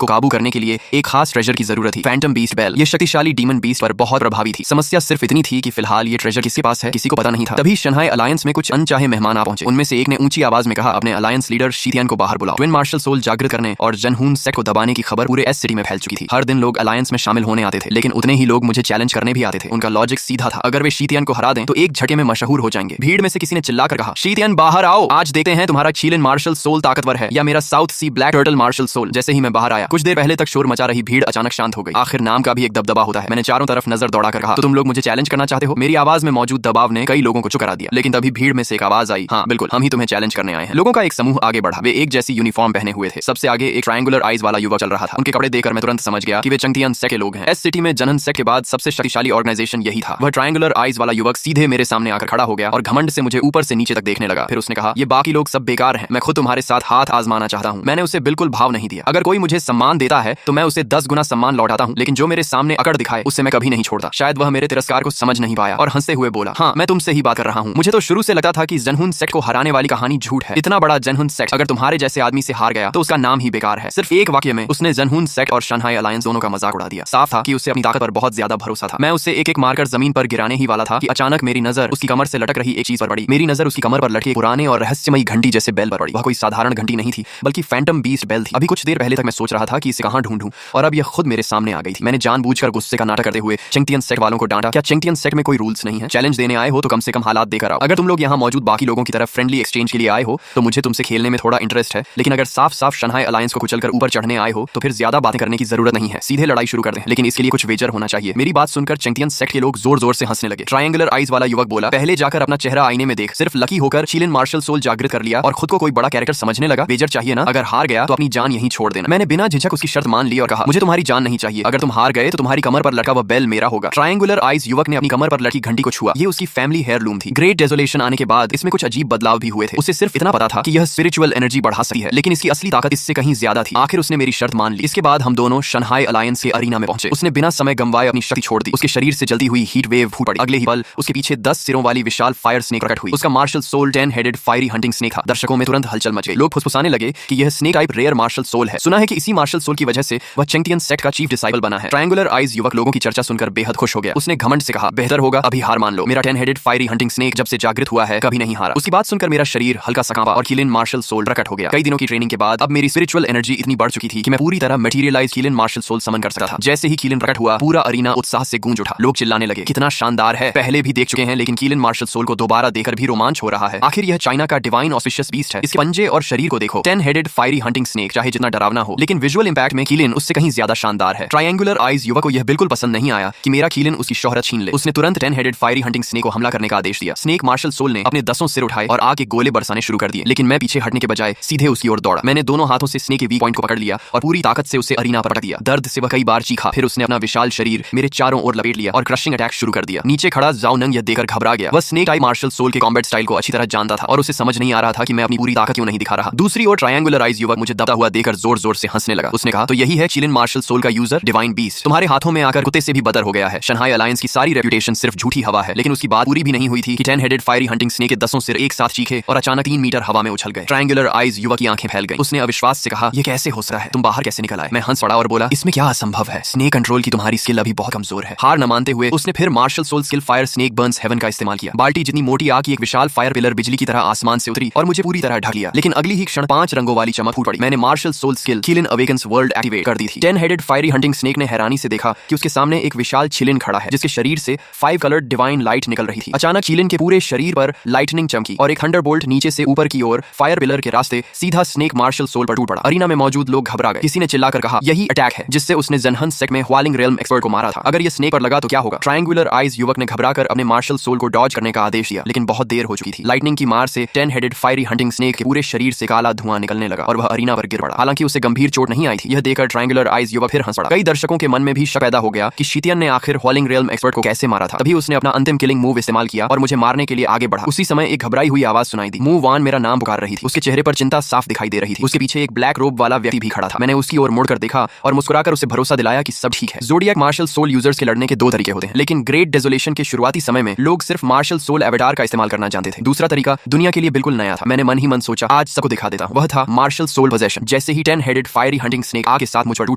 Speaker 1: को काबू करने के लिए एक खास ट्रेजर की जरूरत थी, फैंटम बीस्ट बेल। ये शक्तिशाली डीमन बीस्ट पर बहुत प्रभावी थी। समस्या सिर्फ इतनी थी कि फिलहाल ये ट्रेजर किसके पास है किसी को पता नहीं था। तभी शंघाई अलायंस में कुछ अनचाहे मेहमान आ पहुंचे। उनमें से एक ने ऊंची आवाज में कहा, अपने अलायंस लीडर शीतियान को बाहर बुलाओ। ट्विन मार्शल सोल जागृत करने और जनहून सेक्ट को दबाने की खबर पूरे एस सिटी में फैल चुकी थी। हर दिन लोग अलायंस में शामिल होने आते थे, लेकिन उतने ही लोग मुझे चैलेंज करने भी आते थे। उनका लॉजिक सीधा था, अगर वे शीतियान को हरा दें तो एक झटके में मशहूर हो जाएंगे। भीड़ में से किसी ने चिल्लाकर कहा, शीतियान बाहर आओ, आज देखते हैं तुम्हारा चीलन मार्शल सोल ताकतवर है या मेरा साउथ सी ब्लैक टर्टल मार्शल सोल। जैसे ही मैं बाहर आया, कुछ देर पहले तक शोर मचा रही भीड़ अचानक शांत हो गई। आखिर नाम का भी एक दबदबा होता है। मैंने चारों तरफ नजर दौड़ाकर कहा, तो तुम लोग मुझे चैलेंज करना चाहते हो? मेरी आवाज में मौजूद दबाव ने कई लोगों को चुप करा दिया। लेकिन तभी भीड़ में से एक आवाज आई, हाँ बिल्कुल, हम ही तुम्हें चैलेंज करने आए हैं। लोगों का एक समूह आगे बढ़ा। वे एक जैसी यूनिफॉर्म पहने हुए थे। सबसे आगे एक ट्रायंगुलर आइज वाला युवक चल रहा था। उनके कपड़े देखकर मैं तुरंत समझ गया कि वे चंगतियान सेक्ट के लोग हैं। एस सिटी में जनन सेक्ट के बाद सबसे शक्तिशाली ऑर्गेनाइजेशन यही था। वह ट्रायंगुलर आइज वाला युवक सीधे मेरे सामने आकर खड़ा हो गया और घमंड से मुझे ऊपर से नीचे तक देखने लगा। फिर उसने कहा, ये बाकी लोग सब बेकार हैं, मैं खुद तुम्हारे साथ हाथ आजमाना चाहता हूँ। मैंने उसे बिल्कुल भाव नहीं दिया। अगर कोई मुझे सम्मान देता है तो मैं उसे 10 गुना सम्मान लौटाता हूँ, लेकिन जो मेरे सामने अकड़ दिखाए उससे मैं कभी नहीं छोड़ता। शायद वह मेरे तिरस्कार को समझ नहीं पाया और हंसते हुए बोला, हाँ मैं तुमसे ही बात कर रहा हूँ। मुझे तो शुरू से लगता था कि जनहून सेक्ट को हराने वाली कहानी झूठ है। इतना बड़ा जनहून सेक्ट अगर तुम्हारे जैसे आदमी से हार गया तो उसका नाम ही बेकार है। सिर्फ एक वाक्य में उसने जनहून सेक्ट और शंघाई अलायंस दोनों का मजाक उड़ा दिया। साफ था कि उसे अपनी ताकत पर बहुत ज्यादा भरोसा था। मैं उसे एक एक मारकर जमीन पर गिराने ही वाला था कि अचानक मेरी नजर उसकी कमर से लटक रही एक चीज पर पड़ी। मेरी नजर उसकी कमर पर लटके पुराने और रहस्यमयी घंटी जैसे बेल पर पड़ी। वह कोई साधारण घंटी नहीं थी, बल्कि फैंटम बीस्ट बेल थी। अभी कुछ देर पहले तक मैं सोच रहा था कि इसे कहां ढूंढूं और अब यह खुद मेरे सामने आ गई थी। मैंने जानबूझकर गुस्से का नाटक करते हुए चंगतियन सेक्ट वालों को डांटा। क्या चंगतियन सेक्ट में कोई रूल्स नहीं है? चैलेंज देने आए हो तो कम से कम हालात देकर आओ। अगर तुम लोग यहाँ मौजूद बाकी लोगों की तरफ फ्रेंडली एक्सचेंज के लिए आए हो तो मुझे तुमसे खेलने में थोड़ा इंटरेस्ट है, लेकिन अगर साफ साफ शंघाई अलायंस को कुचलकर ऊपर चढ़ने आए हो तो फिर ज्यादा बातें करने की जरूरत नहीं है। सीधे लड़ाई शुरू कर दें, लेकिन इसके लिए कुछ वेजर होना चाहिए। मेरी बात सुनकर चंगतियन सेक्ट के लोग जोर जोर से हंसने लगे। ट्रायंगुलर आइज वाला युवक बोला, पहले जाकर अपना चेहरा आईने में देख। सिर्फ लकी होकर चीलन मार्शल सोल जागृत कर लिया और खुद को कोई बड़ा कैरेक्टर समझने लगा। वेजर चाहिए ना? अगर हार गया तो अपनी जान यहीं छोड़ देना। मैंने बिना झिझक उसकी शर्त मान ली और कहा, मुझे तुम्हारी जान नहीं चाहिए। अगर तुम हार गए तो तुम्हारी कमर पर लटका वह बेल मेरा होगा। ट्रायंगुलर आइज युवक ने अपनी कमर पर लटकी घंटी को छुआ। ये उसकी फैमिली हेयरलूम थी। ग्रेट डेजोलेशन आने के बाद इसमें कुछ अजीब बदलाव भी हुए थे। उसे सिर्फ इतना पता था कि यह स्पिरिचुअल एनर्जी बढ़ा सकती है, लेकिन इसकी असली ताकत इससे कहीं ज्यादा थी। आखिर उसने मेरी शर्त मान ली। इसके बाद हम दोनों शंघाई अलायंस के अरीना में पहुंचे। उसने बिना समय गंवाए अपनी शक्ति छोड़ दी। उसके शरीर से जलती हुई हीट वेव फूट पड़ी। अगले ही पल उसके पीछे 10 सिरों वाली विशाल फायर स्नेक प्रकट हुई। उसका martial soul 10 headed fiery hunting snake था। दर्शकों में तुरंत हलचल मच गई। लोग फुसफुसाने लगे कि यह snake type rare martial soul है। सुना है कि इसी मार्शल सोल की वजह से वह चंगतियन सेक्ट का चीफ डिसाइबल बना है। ट्रायंगुलर आइज युवक लोगों की चर्चा सुनकर बेहद खुश हो गया। उसने घमंड से कहा, बेहतर होगा अभी हार मान लो। मेरा 10 हेडेड फायरी हंटिंग स्नेक जब से जागृत हुआ है कभी नहीं हारा। उसकी बात सुनकर मेरा शरीर हल्का सा कांपा और कीलन मार्शल सोल प्रकट हो गया। कई दिनों की ट्रेनिंग के बाद अब मेरी स्पिरिचुअल एनर्जी इतनी बढ़ चुकी थी कि मैं पूरी तरह मटेरियलाइज कीलन मार्शल सोल समन कर सकता था। जैसे ही कीलन प्रकट हुआ पूरा अरीना उत्साह से गूंज उठा। लोग चिल्लाने लगे, कितना शानदार है, पहले भी देख चुके हैं लेकिन कीलन मार्शल सोल को दोबारा देखकर भी रोमांच हो रहा है। आखिर यह चाइना का डिवाइन ऑस्पिशियस बीस्ट है। इसके पंजे और शरीर को देखो। 10 हेडेड फायरी हंटिंग स्नेक चाहे जितना डरावना हो, लेकिन विजुअल इंपैक्ट में कीलन उससे कहीं ज्यादा शानदार है। ट्रायंगुलर आइज युवक को यह बिल्कुल पसंद नहीं आया कि मेरा कीलन उसकी शोहरत छीन ले। उसने तुरंत 10 हेडेड फायरी हंटिंग स्नेक को हमला करने का आदेश दिया। स्नेक मार्शल सोल ने अपने 10 सिर उठाए और आग के गोले बरसाने शुरू कर दिए, लेकिन मैं पीछे हटने के बजाय सीधे उसकी ओर दौड़ा। मैंने दोनों हाथों से स्नेक के वीक पॉइंट को पकड़ लिया और पूरी ताकत से उसे अरीना पर पटक दिया। दर्द से वह कई बार चीखा। फिर उसने अपना विशाल शरीर मेरे चारों ओर लपेट लिया और क्रशिंग अटैक शुरू कर दिया। नीचे खड़ा जाओ नंग यह देखकर घबरा गया। वह स्नेक टाइप मार्शल सोल के कॉम्बैट स्टाइल को अच्छी तरह जानता था और उसे समझ नहीं आ रहा था कि मैं अपनी पूरी ताकत क्यों नहीं दिखा रहा। दूसरी ओर ट्रायंगुलर आइज युवक मुझे दबता हुआ देखकर जोर जोर से हंसने लगा। उसने कहा, तो यही है चीलन मार्शल सोल का यूजर डिवाइन बीस्ट। तुम्हारे हाथों में आकर कुत्ते से भी बदर हो गया है। शंघाई अलायंस की सारी रेपुटेशन सिर्फ झूठी हवा है। लेकिन उसकी बात पूरी भी नहीं हुई थी कि 10 हेडेड फायरी हंटिंग स्नेक के 10 सिर एक साथ चीखे और अचानक 3 मीटर हवा में उछल गए। ट्रायंगुलर आइज युवक की आंखें फैल गई। उसने अविश्वास से कहा, यह कैसे हो सकता है? तुम बाहर कैसे निकल आए? मैं हंस पड़ा और बोला, इसमें क्या असंभव है? स्नेक कंट्रोल की तुम्हारी स्किल अभी बहुत कमजोर है। हार न मानते हुए उसने फिर martial soul skill fire snake burns heaven का इस्तेमाल किया। बाल्टी जितनी मोटी आग की एक विशाल फायर पिलर बिजली की तरह आसमान से उतरी और मुझे पूरी तरह ढक लिया। लेकिन अगली ही क्षण 5 रंगों वाली चमक फूट पड़ी। मैंने martial soul skill Qilin awakens world activate कर दी थी। 10 हेडेड फायरी हंटिंग स्नेक ने हैरानी से देखा कि उसके सामने एक विशाल चिलिन खड़ा है जिसके शरीर से 5 कलर्ड डिवाइन लाइट निकल रही थी। अचानक चिलिन के पूरे शरीर पर लाइटनिंग चमकी और एक थंडरबोल्ट नीचे से ऊपर की ओर फायर पिलर के रास्ते सीधा स्नेक मार्शल सोल पर टूट पड़ा। अरीना में मौजूद लोग घबरा गए। किसी ने चिल्लाकर कहा, यही अटैक है जिससे उसने जनहन सेक्ट में ह्वालिंग रेल्म एक्सपर्ट को मारा था। अगर ये स्नेक पर लगा तो क्या होगा? ट्रायंगुलर आइज युवक ने घबराकर अपने मार्शल सोल को डॉज करने का आदेश दिया, लेकिन बहुत देर हो चुकी थी। लाइटनिंग की मार से 10 हेडेड फायरी हंटिंग स्नेक के पूरे शरीर से काला धुआं निकलने लगा और वह अरीना पर गिर पड़ा। हालांकि उसे गंभीर चोट नहीं आई थी। यह देखकर ट्रायंगुलर आइज युवक फिर हंस पड़ा। कई दर्शकों के मन में भी शक पैदा हो गया कि शीतियन ने आखिर ह्वालिंग रेल्म एक्सपर्ट को कैसे मारा था। तभी उसने अपना अंतिम किलिंग मूव इस्तेमाल किया और मुझे मारने के लिए आगे बढ़ा। उसी समय एक घबराई हुई आवाज सुनाई दी। मूव ऑन मेरा नाम पुकार रही थी। उसके चेहरे पर चिंता साफ दिखाई दे रही थी। उसके पीछे एक ब्लैक रोब वाला व्यक्ति भी खड़ा था। मैंने उसकी ओर मुड़कर देखा और मुस्कुराकर उसे भरोसा दिलाया कि सब ठीक है। ज़ोडिएक मार्शल सोल यूजर्स के लड़ने के 2 तरीके होते हैं, लेकिन ग्रेट डेजोलेशन के शुरुआती समय में लोग सिर्फ मार्शल सोल एवेटार का इस्तेमाल करना जानते थे। दूसरा तरीका दुनिया के लिए बिल्कुल नया था। मैंने मन ही मन सोचा आज सबको दिखा देता। वह था मार्शल सोल पोजेशन। जैसे ही 10 हेडेड फायरी हंटिंग स्नेक आग के साथ मुझ पर टूट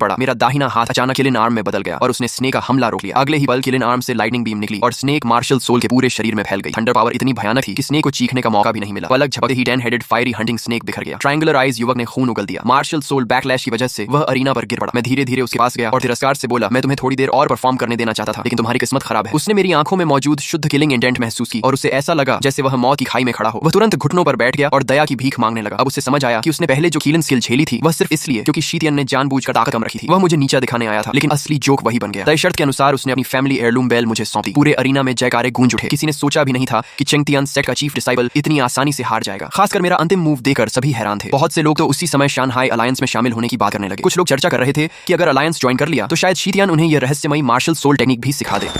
Speaker 1: पड़ा, मेरा दाहिना हाथ अचानक किलिन आर्म में बदल गया और उसने स्नेक का हमला रोक लिया। अगले ही पल किलिन आर्म से लाइटनिंग बीम निकली और स्नेक मार्शल सोल के पूरे शरीर में फैल गई। थंडर पावर इतनी भयानक थी कि स्नेक को चीखने का मौका भी नहीं मिला। पलक झपकते ही 10 हेडेड फायरी हंटिंग स्नेक बिखर गया। ट्रायंगुलर आइज युवक ने खून उगल दिया। मार्शल सोल बैकलैश की वजह से वह अरीना पर गिर पड़ा। मैं धीरे धीरे उसके पास गया और तिरस्कार से बोला, मैं तुम्हें थोड़ी देर और परफॉर्म करने देना चाहता था, लेकिन तुम्हारी किस्मत खराब है। उसने मेरी आंखों में मौजूद शुद्ध किलिंग इंटेंट महसूस की और उसे ऐसा लगा जैसे वह मौत की खाई में खड़ा हो। वह तुरंत घुटनों पर बैठ गया और दया की भीख मांगने लगा। अब उसे समझ आया कि उसने पहले जो कीलन स्किल झेली थी वह सिर्फ इसलिए क्योंकि शीतियन ने जानबूझकर ताकत कम रखी थी। वह मुझे नीचा दिखाने आया था, लेकिन असली जोक वही बन गया। तय शर्त के अनुसार उसने अपनी फैमिली एयरलूम बेल मुझे सौंपी। पूरे अरीना में जयकारे गूंज उठे। किसी ने सोचा भी नहीं था कि चेंगतियन सेट का चीफ डिसाइबल इतनी आसानी से हार जाएगा। खासकर मेरा अंतिम मूव देखकर सभी हैरान थे। बहुत से लोग तो उसी समय शानहाई अलायंस में शामिल होने की बात करने लगे। कुछ लोग चर्चा कर रहे थे कि अगर अलायंस ज्वाइन कर लिया तो शायद शीतियन उन्हें यह रहस्यमयी मार्शल सोल टेक्निक भी सिखा दे।